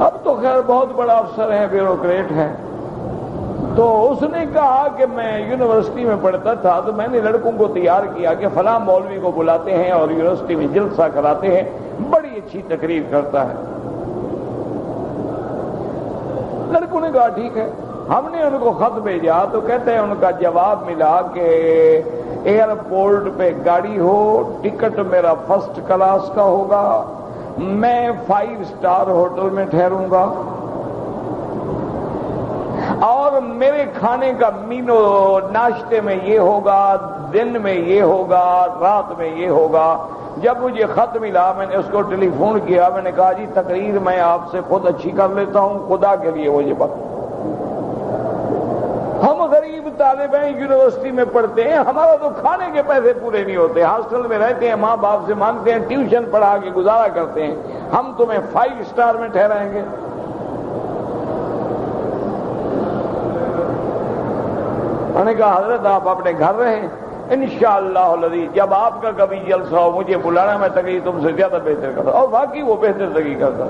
اب تو خیر بہت بڑا افسر ہے، بیوروکریٹ ہے۔ تو اس نے کہا کہ میں یونیورسٹی میں پڑھتا تھا تو میں نے لڑکوں کو تیار کیا کہ فلاں مولوی کو بلاتے ہیں اور یونیورسٹی میں جلسہ کراتے ہیں، بڑی اچھی تقریر کرتا ہے۔ لڑکوں نے کہا ٹھیک ہے، ہم نے ان کو خط بھیجا تو کہتے ہیں ان کا جواب ملا کہ ایئرپورٹ پہ گاڑی ہو، ٹکٹ میرا فرسٹ کلاس کا ہوگا، میں 5 اسٹار ہوٹل میں ٹھہروں گا، اور میرے کھانے کا مینو ناشتے میں یہ ہوگا، دن میں یہ ہوگا، رات میں یہ ہوگا۔ جب مجھے خط ملا میں نے اس کو ٹیلی فون کیا، میں نے کہا جی تقریر میں آپ سے خود اچھی کر لیتا ہوں، خدا کے لیے مجھے بتا، ہم غریب طالب ہیں، یونیورسٹی میں پڑھتے ہیں، ہمارا تو کھانے کے پیسے پورے نہیں ہوتے، ہاسٹل میں رہتے ہیں، ماں باپ سے مانگتے ہیں، ٹیوشن پڑھا کے گزارا کرتے ہیں، ہم تمہیں 5 اسٹار میں ٹھہرائیں گے؟ میں نے کہا حضرت آپ اپنے گھر رہیں، انشاءاللہ الذی جب آپ کا کبھی جلسہ ہو مجھے بلانا، میں تقریر تم سے زیادہ بہتر کرتا، اور باقی وہ بہتر تقریر کرتا،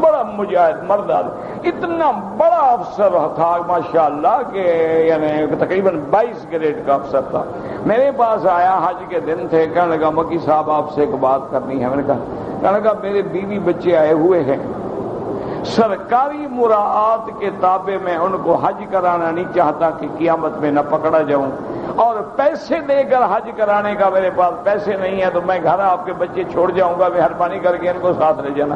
بڑا مجاہد مرد آدمی، اتنا بڑا افسر تھا ماشاءاللہ کہ یعنی تقریباً 22 گریڈ کا افسر تھا۔ میرے پاس آیا، حج کے دن تھے، کہنے لگا مکی صاحب آپ سے ایک بات کرنی ہے۔ میں نے کہنے لگا میرے بیوی بچے آئے ہوئے ہیں، سرکاری مراعات کے تابع میں ان کو حج کرانا نہیں چاہتا کہ قیامت میں نہ پکڑا جاؤں، اور پیسے دے کر حج کرانے کا میرے پاس پیسے نہیں ہے، تو میں گھر آپ کے بچے چھوڑ جاؤں گا، مہربانی کر کے ان کو ساتھ لے جانا،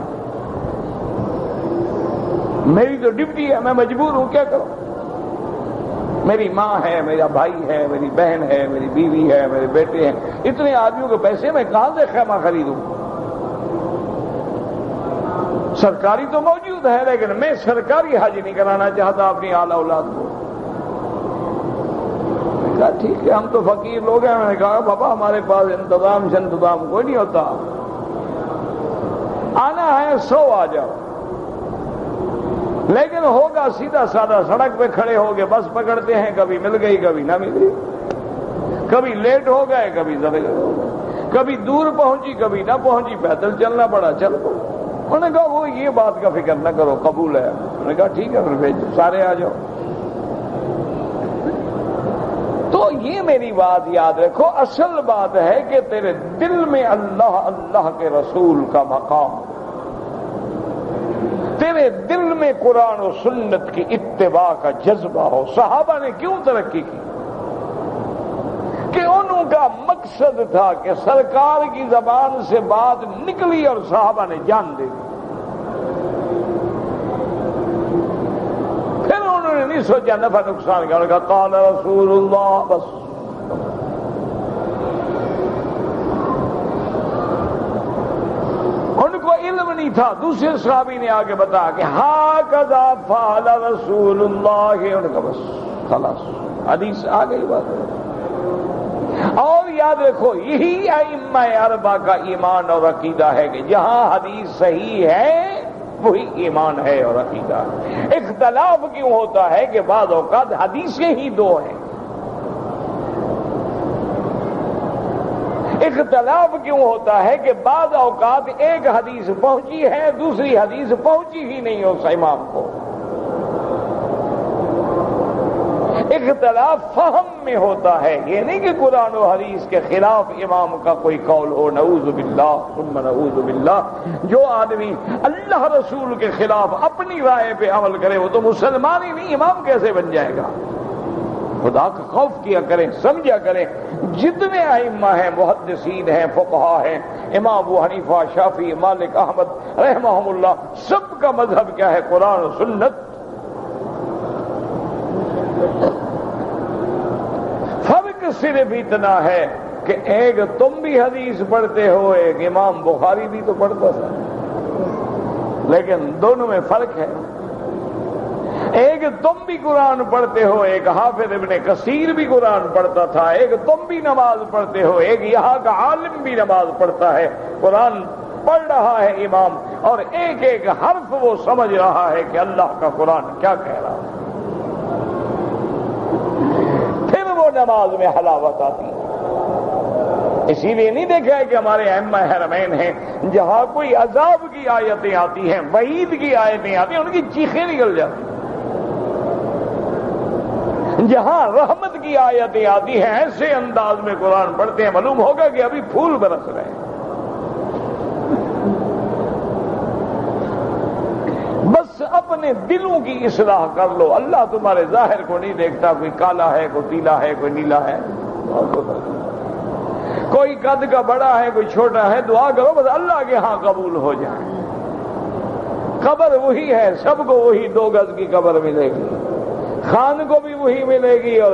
میری تو ڈیوٹی ہے، میں مجبور ہوں، کیا کروں؟ میری ماں ہے، میرا بھائی ہے، میری بہن ہے، میری بیوی ہے، میرے بیٹے ہیں، اتنے آدمیوں کے پیسے میں کہاں سے خیمہ خریدوں؟ سرکاری تو موجود ہے لیکن میں سرکاری حج نہیں کرانا چاہتا اپنی اعلی اولاد کو۔ میں نے کہا ٹھیک ہے، ہم تو فقیر لوگ ہیں۔ میں نے کہا بابا ہمارے پاس انتظام کوئی نہیں ہوتا، آنا ہے 100 آ جاؤ۔ لیکن ہوگا سیدھا سادہ، سڑک پہ کھڑے ہو گئے، بس پکڑتے ہیں، کبھی مل گئی کبھی نہ ملی، کبھی لیٹ ہو گئے کبھی زیادہ ہو گئے، کبھی دور پہنچی کبھی نہ پہنچی، پیدل چلنا پڑا، چل پڑو۔ انہوں نے کہا وہ یہ بات کا فکر نہ کرو، قبول ہے۔ انہوں نے کہا ٹھیک ہے، پھر بھیجو، سارے آ جاؤ۔ تو یہ میری بات یاد رکھو، اصل بات ہے کہ تیرے دل میں اللہ اللہ کے رسول کا مقام، تیرے دل میں قرآن و سنت کی اتباع کا جذبہ ہو۔ صحابہ نے کیوں ترقی کی؟ کہ انہوں کا مقصد تھا کہ سرکار کی زبان سے بات نکلی اور صحابہ نے جان دے دی۔ پھر انہوں نے نہیں سوچا نفع نقصان کا، انہوں نے کہا قال رسول اللہ، بس۔ ان کو علم نہیں تھا، دوسرے صحابی نے آگے بتایا کہ ہاکذا فعل رسول اللہ، انہوں نے کہا بس خلاص، حدیث آ گئی بات ہے۔ اور یاد رکھو، یہی ائمہ اربعہ کا ایمان اور عقیدہ ہے کہ جہاں حدیث صحیح ہے وہی ایمان ہے اور عقیدہ ہے۔ اختلاف کیوں ہوتا ہے کہ بعض اوقات حدیثیں ہی دو ہیں، اختلاف کیوں ہوتا ہے کہ بعض اوقات ایک حدیث پہنچی ہے، دوسری حدیث پہنچی ہی نہیں اس امام کو۔ اختلاف فہم میں ہوتا ہے، یہ نہیں کہ قرآن و حدیث کے خلاف امام کا کوئی قول ہو، نعوذ باللہ ثم نعوذ باللہ۔ جو آدمی اللہ رسول کے خلاف اپنی رائے پہ عمل کرے وہ تو مسلمان ہی نہیں، امام کیسے بن جائے گا؟ خدا کا خوف کیا کریں، سمجھا کریں۔ جتنے ائمہ ہیں، محدثین ہیں، فقہا ہیں، امام ابو حنیفہ، شافعی، مالک، احمد رحمہم اللہ، سب کا مذہب کیا ہے؟ قرآن و سنت۔ فرق صرف اتنا ہے کہ ایک تم بھی حدیث پڑھتے ہو، ایک امام بخاری بھی تو پڑھتا تھا، لیکن دونوں میں فرق ہے۔ ایک تم بھی قرآن پڑھتے ہو، ایک حافظ ابن کثیر بھی قرآن پڑھتا تھا، ایک تم بھی نماز پڑھتے ہو، ایک یہاں کا عالم بھی نماز پڑھتا ہے، قرآن پڑھ رہا ہے امام، اور ایک ایک حرف وہ سمجھ رہا ہے کہ اللہ کا قرآن کیا کہہ رہا ہے۔ پھر وہ نماز میں حلاوت آتی ہے۔ اسی لیے نہیں دیکھا ہے کہ ہمارے ائمہ حرمین ہیں، جہاں کوئی عذاب کی آیتیں آتی ہیں، وعید کی آیتیں آتی ہیں، ان کی چیخیں نکل جاتی ہیں۔ جہاں رحمت کی آیتیں آتی ہیں، ایسے انداز میں قرآن پڑھتے ہیں، معلوم ہوگا کہ ابھی پھول برس رہے ہیں۔ بس اپنے دلوں کی اصلاح کر لو، اللہ تمہارے ظاہر کو نہیں دیکھتا، کوئی کالا ہے، کوئی پیلا ہے، کوئی نیلا ہے، کوئی قد کا بڑا ہے، کوئی چھوٹا ہے، دعا کرو بس اللہ کے ہاں قبول ہو جائے۔ قبر وہی ہے، سب کو وہی 2 گز کی قبر ملے گی، خان کو بھی وہی ملے گی، اور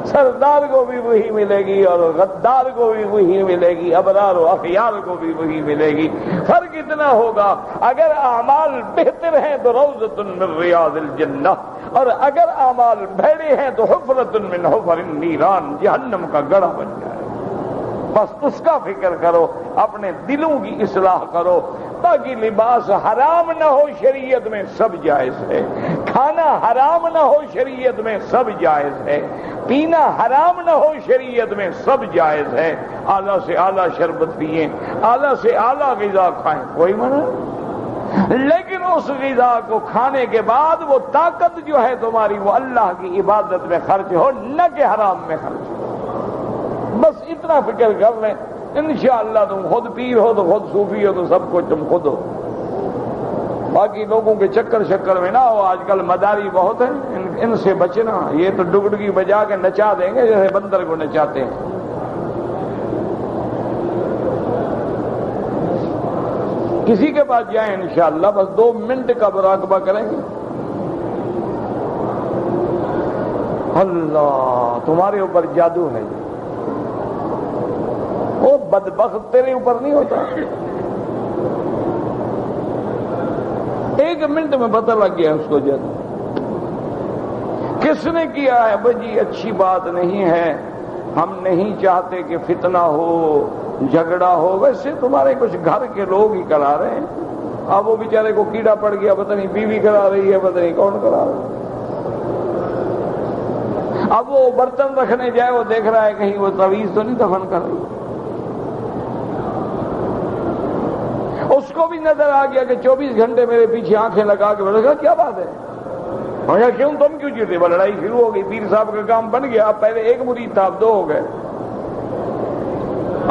سردار کو بھی وہی ملے گی، اور غدار کو بھی وہی ملے گی، ابرار و اخیار کو بھی وہی ملے گی۔ فرق اتنا ہوگا، اگر اعمال بہتر ہیں تو روضۃ من ریاض الجنہ، اور اگر اعمال بھیڑے ہیں تو حفرۃ من حفر النیران، جہنم کا گڑھا بن جائے۔ بس اس کا فکر کرو، اپنے دلوں کی اصلاح کرو، تاکہ لباس حرام نہ ہو، شریعت میں سب جائز ہے، کھانا حرام نہ ہو، شریعت میں سب جائز ہے، پینا حرام نہ ہو، شریعت میں سب جائز ہے، اعلیٰ سے اعلیٰ شربت پئیں، اعلیٰ سے اعلیٰ غذا کھائیں، کوئی منع نہیں، لیکن اس غذا کو کھانے کے بعد وہ طاقت جو ہے تمہاری وہ اللہ کی عبادت میں خرچ ہو، نہ کہ حرام میں خرچ ہو۔ بس اتنا فکر کر لیں، انشاءاللہ تم خود پیر ہو تو خود صوفی ہو تو سب کچھ تم خود ہو۔ باقی لوگوں کے چکر میں نہ ہو، آج کل مداری بہت ہیں، ان سے بچنا، یہ تو ڈگڈگی بجا کے نچا دیں گے جیسے بندر کو نچاتے ہیں۔ کسی کے پاس جائیں انشاءاللہ، بس 2 منٹ کا مراقبہ کریں گے۔ اللہ تمہارے اوپر جادو ہے، وہ بدبخت تیرے اوپر نہیں ہوتا، 1 منٹ میں پتہ لگ گیا اس کو جادو کس نے کیا ہے۔ بھائی اچھی بات نہیں ہے، ہم نہیں چاہتے کہ فتنہ ہو، جھگڑا ہو، ویسے تمہارے کچھ گھر کے لوگ ہی کرا رہے ہیں، اب وہ بیچارے کو کیڑا پڑ گیا، پتہ نہیں بیوی کرا رہی ہے، پتہ نہیں کون کرا رہا ہے۔ اب وہ برتن رکھنے جائے، وہ دیکھ رہا ہے کہیں وہ تعویذ تو نہیں دفن کر رہی۔ اس کو بھی نظر آ گیا کہ 24 گھنٹے میرے پیچھے آنکھیں لگا کے بولے گا کیا بات ہے؟ کیوں تم کیوں چیتے؟ وہ لڑائی شروع ہو گئی، پیر صاحب کا کام بن گیا، اب پہلے ایک مرید تھا اب 2 ہو گئے،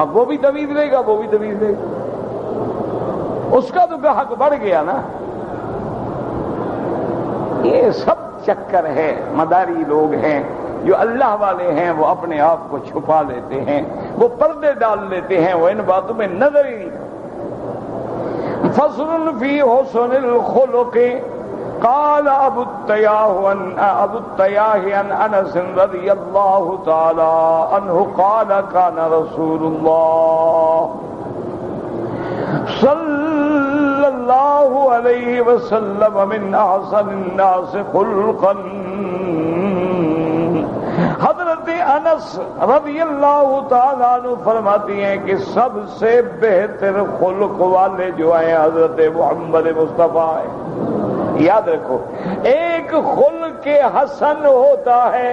اب وہ بھی تعویذ لے گا، وہ بھی تعویذ لے گا، اس کا تو حق بڑھ گیا نا۔ یہ سب چکر ہے، مداری لوگ ہیں جو اللہ والے ہیں، وہ اپنے آپ کو چھپا لیتے ہیں، وہ پردے ڈال لیتے ہیں، وہ ان باتوں میں نظر ہی نہیں۔ فصل فی حسن الخلق قال ابو التیاہ عن انس رضی اللہ تعالی عنہ قال کان رسول اللہ صلی اللہ علیہ وسلم من احسن الناس خلقا۔ حضرت انس رضی اللہ تعالیٰ عنہ فرماتی ہیں کہ سب سے بہتر خلق والے جو ہیں حضرت محمد مصطفیٰ ہیں۔ یاد رکھو، ایک خلق حسن ہوتا ہے،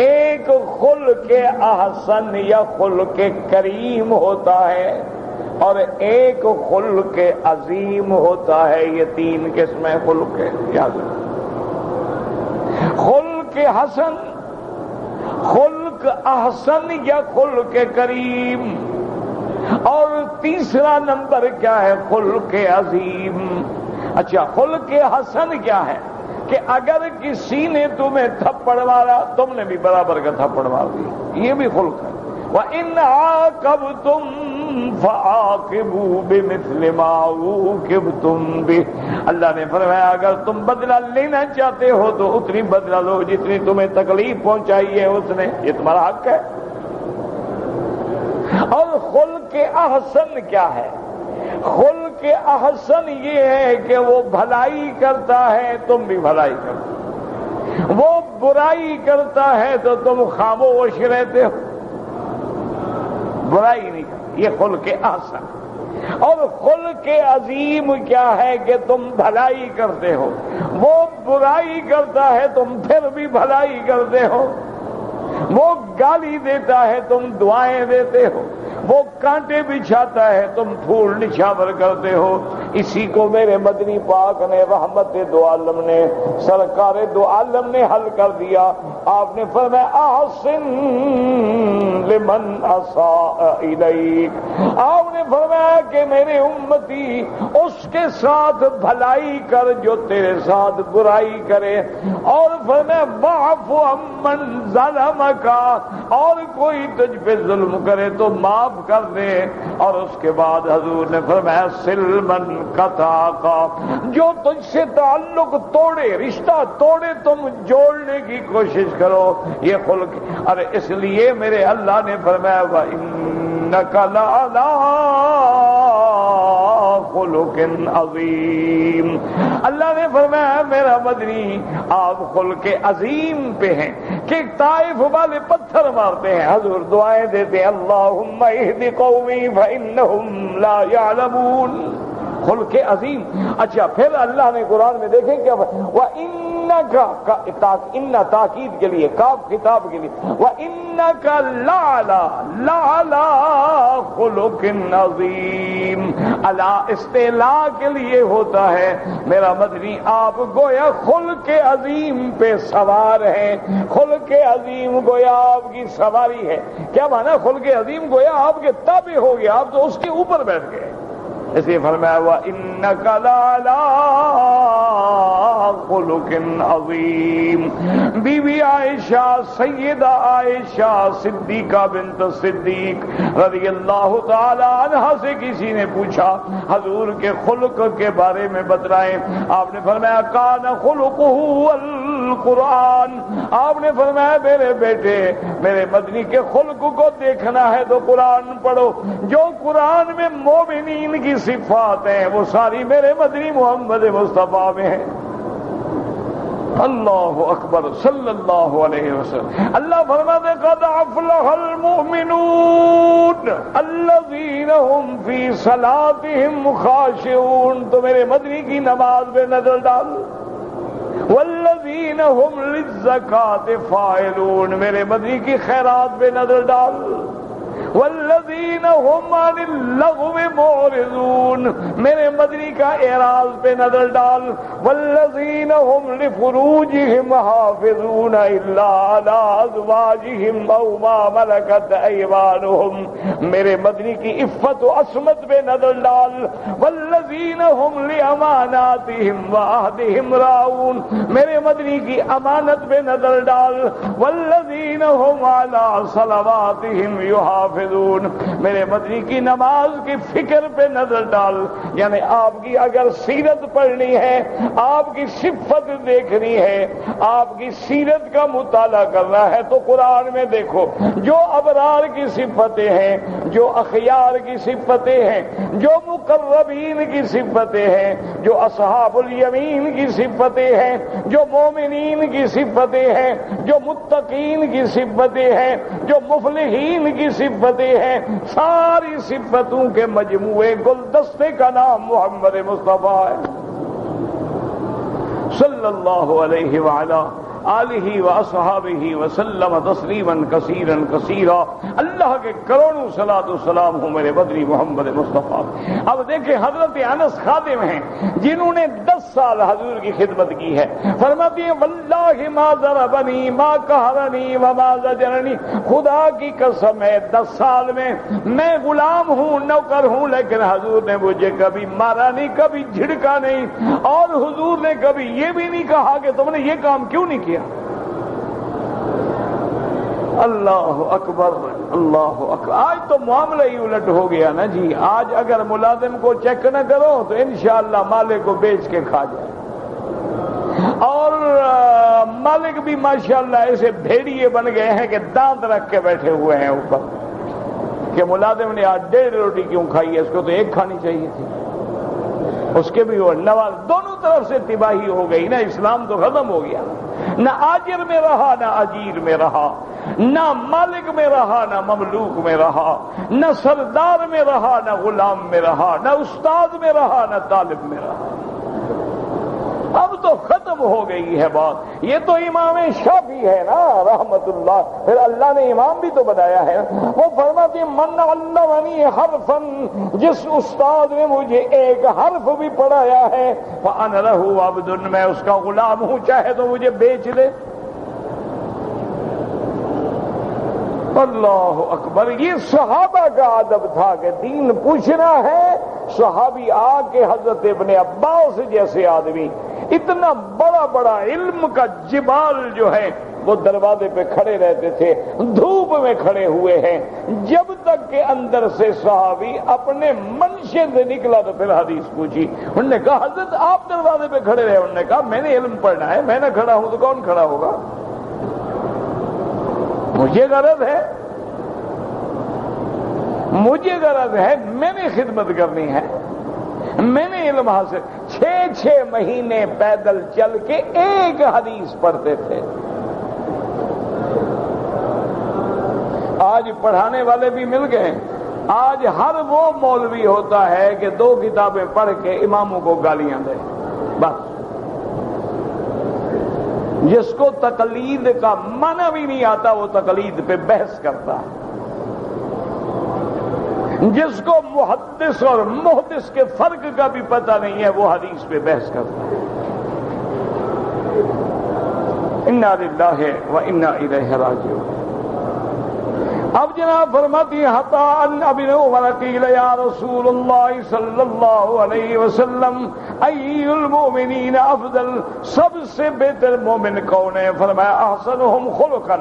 ایک خلق احسن یا خلق کریم ہوتا ہے، اور ایک خلق عظیم ہوتا ہے۔ یہ 3 قسمیں خلق ہے، یاد رکھو، خلق حسن، خلق احسن یا خلق کریم، اور تیسرا نمبر کیا ہے؟ خلق عظیم۔ اچھا، خلق حسن کیا ہے؟ کہ اگر کسی نے تمہیں تھپڑ مارا، تم نے بھی برابر کا تھپڑ مار دیا، یہ بھی خلق ہے۔ وَإِنْ عَاقَبْتُمْ فَعَاقِبُوا بِمِثْلِ مَا عُوقِبْتُمْ بِهِ۔ اللہ نے فرمایا اگر تم بدلہ لینا چاہتے ہو تو اتنی بدلہ لو جتنی تمہیں تکلیف پہنچائی ہے اس نے، یہ تمہارا حق ہے۔ اور خلق احسن کیا ہے؟ خلق احسن یہ ہے کہ وہ بھلائی کرتا ہے، تم بھی بھلائی کرو، وہ برائی کرتا ہے تو تم خاموش رہتے ہو، برائی نہیں کرتی، یہ خلق احسن۔ اور خلق عظیم کیا ہے؟ کہ تم بھلائی کرتے ہو، وہ برائی کرتا ہے تم پھر بھی بھلائی کرتے ہو، وہ گالی دیتا ہے تم دعائیں دیتے ہو، وہ کانٹے بچھاتا ہے تم پھول نچھاور کرتے ہو۔ اسی کو میرے مدنی پاک نے، رحمت دو عالم نے، سرکار دو عالم نے حل کر دیا۔ آپ نے فرمایا احسن لمن اساء الیک، آپ نے فرمایا کہ میرے امتی اس کے ساتھ بھلائی کر جو تیرے ساتھ برائی کرے، اور فرمایا واعف عمن ظلمک، اور کوئی تجھ پہ ظلم کرے تو معاف کر دے۔ اور اس کے بعد حضور نے فرمایا سل من قطعک، جو تجھ سے تعلق توڑے، رشتہ توڑے، تم جوڑنے کی کوشش کرو، یہ خلق۔ اور اس لیے میرے اللہ نے فرمایا وَإِنَّكَ لَعَلَىٰ خُلُقٍ عَظِيمٍ۔ اللہ نے فرمایا میرا مدنی آپ خلق عظیم پہ ہیں کہ طائف والے پتھر مارتے ہیں، حضور دعائیں دیتے ہیں اللہم اہد قومی فإنہم لا یعلمون، خلق عظیم۔ اچھا، پھر اللہ نے قرآن میں دیکھیں کیا وَإِنَّكَ، ان تاکید کے لیے، کاف خطاب کے لیے، وَإِنَّكَ لَعَلَىٰ خُلُقٍ عَظِيمٍ، الا استعلاء کے لیے ہوتا ہے میرا مدنی آپ گویا خلق عظیم پہ سوار ہیں، خلق عظیم گویا آپ کی سواری ہے۔ کیا مانا؟ خلق عظیم گویا آپ کے تابع ہو گیا، آپ تو اس کے اوپر بیٹھ گئے۔ اس لیے فرمایا وَإِنَّكَ لَعَلَىٰ خُلُقٍ عَظِيمٍ۔ بی بی عائشہ، سیدہ عائشہ صدیقہ بنت صدیق رضی اللہ تعالی عنہا سے کسی نے پوچھا حضور کے خلق کے بارے میں بتلائیں۔ آپ نے فرمایا کان خلقہ القرآن، آپ نے فرمایا میرے بیٹے، میرے مدنی کے خلق کو دیکھنا ہے تو قرآن پڑھو، جو قرآن میں مومنین کی صفات ہیں وہ ساری میرے مدنی محمد مصطفیٰ میں ہیں۔ اللہ اکبر صلی اللہ علیہ وسلم. اللہ فرماتے قد افلح المؤمنون الذین هم فی صلاتهم خاشعون. تو میرے مدنی کی نماز میں نظر ڈال. والذین هم للزکاة فاعلون. میرے مدنی کی خیرات پہ نظر ڈال. والذین هم عن اللغو معرضون. میرے مدنی کا اعراض پہ نظر ڈال. والذین هم لفروجهم حافظون الا علی ازواجهم او ما ملکت ایمانهم. میرے مدنی کی عفت و عصمت پہ نظر ڈال. والذین هم لاماناتهم وعهدهم راعون. میرے مدنی کی امانت پہ نظر ڈال. والذین هم علی صلواتهم یحافظون. میرے مدنی کی نماز کی فکر پہ نظر ڈال. یعنی آپ کی اگر سیرت پڑھنی ہے، آپ کی صفت دیکھنی ہے، آپ کی سیرت کا مطالعہ کرنا ہے تو قرآن میں دیکھو جو ابرار کی صفتیں ہیں، جو اخیار کی صفتیں ہیں، جو مقربین کی صفتیں ہیں، جو اصحاب الیمین کی صفتیں ہیں، جو مومنین کی صفتیں ہیں، جو متقین کی صفتیں ہیں، جو مفلحین کی صفتیں ہیں، ساری صفتوں کے مجموعے گلدستے کا نام محمد مصطفیٰ ہے صلی اللہ علیہ وعلا آلہ واصحابہ وسلم تسلیما کثیرا کثیرا. اللہ کے کروڑوں صلاۃ و سلام ہوں میرے بدری محمد مصطفیٰ. اب دیکھیں حضرت انس خادم ہیں جنہوں نے 10 سال حضور کی خدمت کی ہے. فرماتے ہیں واللہ ما ضربنی ما قہرنی وما زجرنی. خدا کی قسم ہے 10 سال میں غلام ہوں، نوکر ہوں، لیکن حضور نے مجھے کبھی مارا نہیں، کبھی جھڑکا نہیں، اور حضور نے کبھی یہ بھی نہیں کہا کہ تم نے یہ کام کیوں نہیں کیا. اللہ اکبر اللہ اکبر. آج تو معاملہ ہی الٹ ہو گیا نا جی. آج اگر ملازم کو چیک نہ کرو تو انشاءاللہ مالک کو بیچ کے کھا جائے. اور مالک بھی ماشاءاللہ ایسے بھیڑیے بن گئے ہیں کہ دانت رکھ کے بیٹھے ہوئے ہیں اوپر کہ ملازم نے آج 1.5 روٹی کیوں کھائی ہے، اس کو تو 1 کھانی چاہیے تھی. اس کے بھی نواز دونوں طرف سے تباہی ہو گئی نا. اسلام تو ختم ہو گیا. نہ آجر میں رہا نہ اجیر میں رہا، نہ مالک میں رہا نہ مملوک میں رہا، نہ سردار میں رہا نہ غلام میں رہا، نہ استاد میں رہا نہ طالب میں رہا. اب تو ختم ہو گئی ہے بات. یہ تو امام شافعی ہے نا رحمت اللہ. پھر اللہ نے امام بھی تو بنایا ہے. وہ فرماتے ہیں من علمنی حرفا، جس استاد نے مجھے ایک حرف بھی پڑھایا ہے فانا لہ عبد، میں اس کا غلام ہوں، چاہے تو مجھے بیچ دے. اللہ اکبر. یہ صحابہ کا ادب تھا کہ دین پوچھنا ہے. صحابی آ کے حضرت ابن عباس جیسے آدمی اتنا بڑا بڑا علم کا جبال جو ہے وہ دروازے پہ کھڑے رہتے تھے، دھوپ میں کھڑے ہوئے ہیں، جب تک کہ اندر سے صحابی اپنے منشے سے نکلا تو پھر حدیث پوچھی. انہوں نے کہا حضرت آپ دروازے پہ کھڑے رہے. انہوں نے کہا میں نے علم پڑھنا ہے، میں نہ کھڑا ہوں تو کون کھڑا ہوگا؟ مجھے غرض ہے، مجھے غرض ہے، میں نے خدمت کرنی ہے، میں نے علم حاصل. 6 مہینے پیدل چل کے ایک حدیث پڑھتے تھے. آج پڑھانے والے بھی مل گئے. آج ہر وہ مولوی ہوتا ہے کہ 2 کتابیں پڑھ کے اماموں کو گالیاں دے. بس جس کو تقلید کا معنی بھی نہیں آتا وہ تقلید پہ بحث کرتا ہے. جس کو محدث اور محدث کے فرق کا بھی پتہ نہیں ہے وہ حدیث پہ بحث کرتا ہے. انا للہ و انا الیہ راجعون. اب جناب فرماتی حتی ان ابن عمر قیل یا رسول اللہ صلی اللہ علیہ وسلم ای المؤمنین افضل، سب سے بہتر مومن کون ہے؟ فرمایا احسنهم خلقا.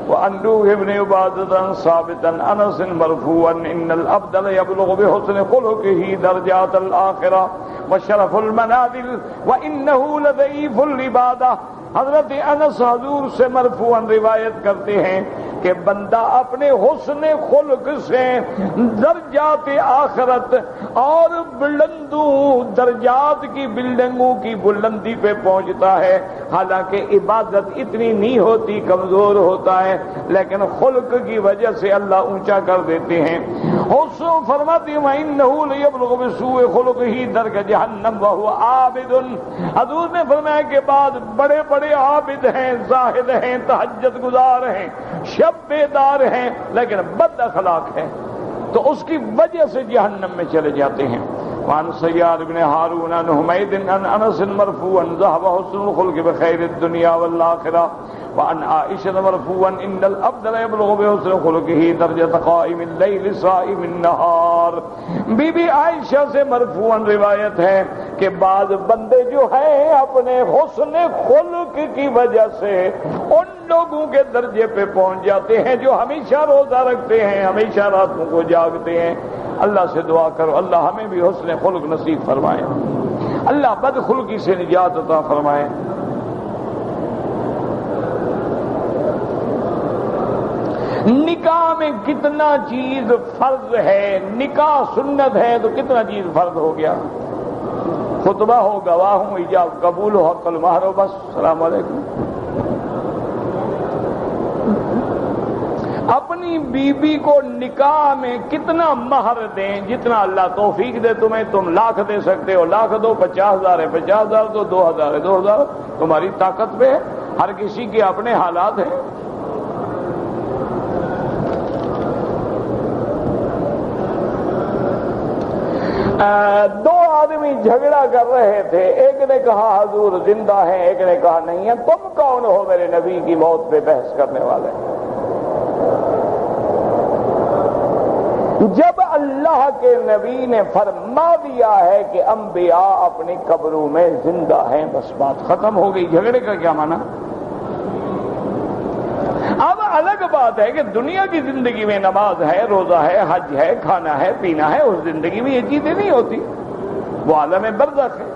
وعن روح بن عبادة ثابتا انس مرفوعا ان العبد يبلغ بحسن خلقه درجات الاخرة وشرف المنازل وانه لضعيف العبادة. حضرت انس حضور سے مرفوعا روایت کرتے ہیں کہ بندہ اپنے حسن خلق سے درجات آخرت اور درجات کی بلڈنگوں کی بلندی پہ پہنچتا ہے. حالانکہ عبادت اتنی نہیں ہوتی، کمزور ہوتا ہے، لیکن خلق کی وجہ سے اللہ اونچا کر دیتے ہیں. حسن فرماتی وَإِنَّهُ لِيَبْلُغُ بِسُوءِ خُلُقِهِ دَرْكَ جَهَنَّمَ وَهُوَ عَابِدٌ. حضور نے فرمایا کہ بعد بڑے بڑے عابد ہیں، زاہد ہیں، تہجد گزار ہیں، شب بیدار ہیں، لیکن بد اخلاق ہیں تو اس کی وجہ سے جہنم میں چلے جاتے ہیں. وعن سیار بن ہارون عن حمید عن انس مرفوعا ذهب حسن الخلق بخیر الدنیا والآخرہ. وعن عائشہ مرفوعا ان العبد لا يبلغ بحسن خلقه درجة قائم الليل صائم النهار. بی بی عائشہ سے مرفوعا روایت ہے کہ بعض بندے جو ہیں اپنے حسن خلق کی وجہ سے ان لوگوں کے درجے پہ پہنچ جاتے ہیں جو ہمیشہ روزہ رکھتے ہیں، ہمیشہ راتوں کو جاگتے ہیں. اللہ سے دعا کرو اللہ ہمیں بھی حسن خلق نصیب فرمائے، اللہ بد خلقی سے نجات عطا فرمائے. نکاح میں کتنا چیز فرض ہے، نکاح سنت ہے تو کتنا چیز فرض ہو گیا. خطبہ ہو، گواہ ہوں، ایجاب قبول ہو، حق المہر ہو، بس السلام علیکم. اپنی بیوی کو نکاح میں کتنا مہر دیں، جتنا اللہ توفیق دے تمہیں. تم لاکھ دے سکتے ہو، لاکھ دو. 50,000 ہے 50,000 دو، 2,000 ہے 2,000. تمہاری طاقت پہ ہے، ہر کسی کے اپنے حالات ہیں. دو آدمی جھگڑا کر رہے تھے، ایک نے کہا حضور زندہ ہیں، ایک نے کہا نہیں ہے. تم کون ہو میرے نبی کی موت پہ بحث کرنے والے؟ جب اللہ کے نبی نے فرما دیا ہے کہ انبیاء اپنی قبروں میں زندہ ہیں، بس بات ختم ہو گئی. جھگڑے کا کیا معنی؟ اب الگ بات ہے کہ دنیا کی زندگی میں نماز ہے، روزہ ہے، حج ہے، کھانا ہے، پینا ہے. اس زندگی میں یہ چیزیں نہیں ہوتی، وہ عالم برزخ ہے.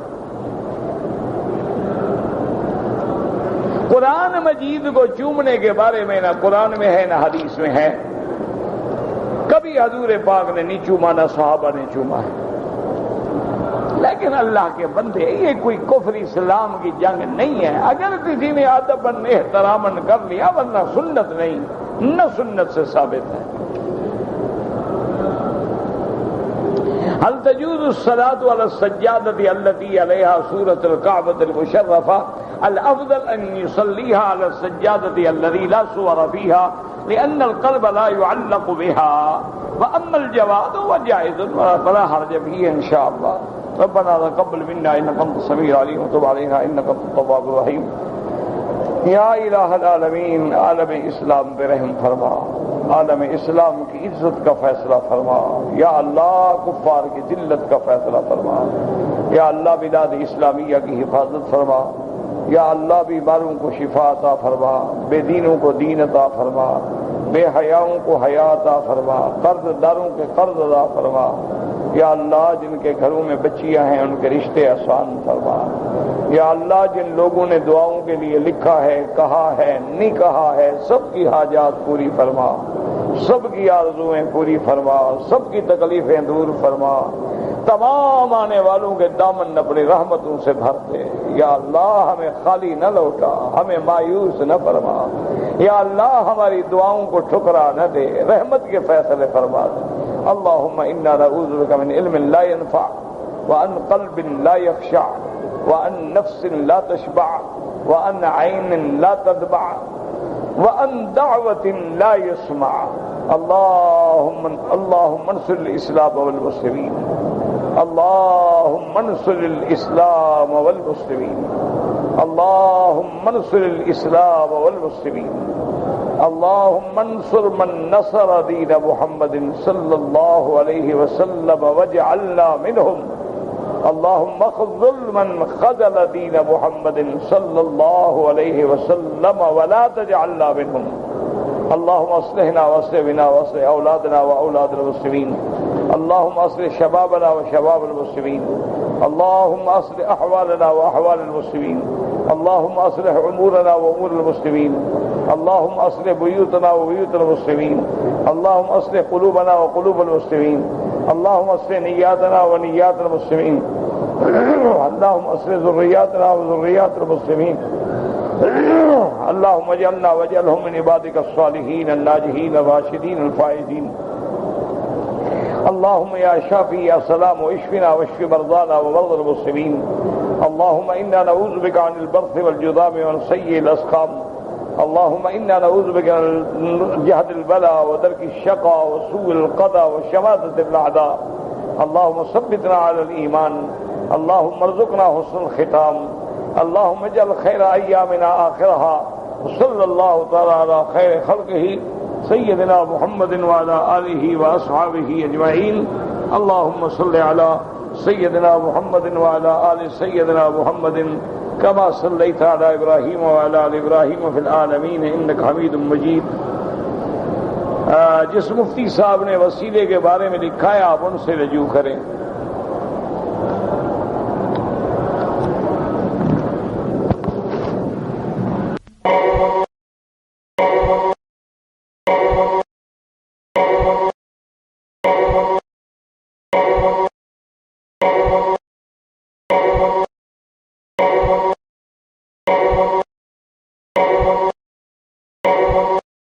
قرآن مجید کو چومنے کے بارے میں نہ قرآن میں ہے نہ حدیث میں ہے. کبھی حضور پاک نے نہیں چوما، نہ صحابہ نے چوما ہے. لیکن اللہ کے بندے، یہ کوئی کفر اسلام کی جنگ نہیں ہے. اگر کسی نے ادباً احتراماً کر لیا، ورنہ سنت نہیں، نہ سنت سے ثابت ہے. هل تجوز الصلاة على السجادة التي عليها سورة الكعبة المشرفة؟ الأفضل أن يصليها على السجادة التي لا صور فيها لأن القلب لا يعلق بها. وأما الجواد وجائز فلا حرج فيه إن شاء الله. ربنا تقبل منا إنك أنت السميع العليم وتب علينا إنك أنت التواب الرحيم. یا الہ العالمین، عالم اسلام پہ رحم فرما، عالم اسلام کی عزت کا فیصلہ فرما. یا اللہ کفار کی ذلت کا فیصلہ فرما. یا اللہ بلاد اسلامیہ کی حفاظت فرما. یا اللہ بیماروں کو شفا عطا فرما، بے دینوں کو دین عطا فرما، بے حیاؤں کو حیا عطا فرما، قرض داروں کے قرض عطا فرما. یا اللہ جن کے گھروں میں بچیاں ہیں ان کے رشتے آسان فرما. یا اللہ جن لوگوں نے دعاؤں کے لیے لکھا ہے، کہا ہے، نہیں کہا ہے، سب کی حاجات پوری فرما، سب کی آرزویں پوری فرما، سب کی تکلیفیں دور فرما. تمام آنے والوں کے دامن اپنی رحمتوں سے بھر دے. یا اللہ ہمیں خالی نہ لوٹا، ہمیں مایوس نہ فرما. یا اللہ ہماری دعاؤں کو ٹھکرا نہ دے، رحمت کے فیصلے فرما دے. اللہم انا نعوذ بک من علم لا ينفع وعن قلب لا يخشع وعن نفس لا تشبع وعن عین لا تدمع وعن دعوة لا يسمع. اللهم انصر الاسلام والمسلمین، اللهم انصر الاسلام والمسلمین، اللهم انصر الاسلام والمسلمین. اللهم انصر من نصر دین محمد صلی اللہ علیہ وسلم واجعلنا منهم. اللهم اخذل من خذل دین محمد صلی اللہ علیہ وسلم ولا تجعلنا منهم. اللهم اصلحنا واصلح بنا واصلح اولادنا واولاد المسلمین. اللهم اصلح شبابنا وشباب المسلمین. اللهم اصلح احوالنا واحوال المسلمین. اللهم اصلح امورنا وامور المسلمين، اللهم اصلح بيوتنا وبيوت المسلمين، اللهم اصلح قلوبنا وقلوب المسلمين، اللهم اصلح نياتنا ونيات المسلمين، اللهم اصلح ذرياتنا وذريات المسلمين، اللهم اجعلنا واجعلهم من عبادك الصالحين الناجحين الراشدين الفائزين. اللهم يا شافي يا سلام اشفنا واشف مرضانا ومرضى المسلمين. اللهم انا نعوذ بك عن البرص والجذام وعن سيء الاسقام. اللهم انا نعوذ بك من جهد البلاء ودرك الشقاء وسوء القضاء وشماتة الاعداء. اللهم ثبتنا على الايمان، اللهم ارزقنا حسن الختام، اللهم اجعل خير ايامنا اخرها. وصلى الله تعالى على خير خلقه سيدنا محمد وعلى آله وأصحابه أجمعين. اللهم صل على سيدنا محمد وعلى آل سيدنا محمد كما صليت على إبراهيم وعلى آل إبراهيم في العالمين إنك حميد مجيد. جس مفتی صاحب نے وسیلے کے بارے میں لکھا ہے آپ ان سے رجوع کریں.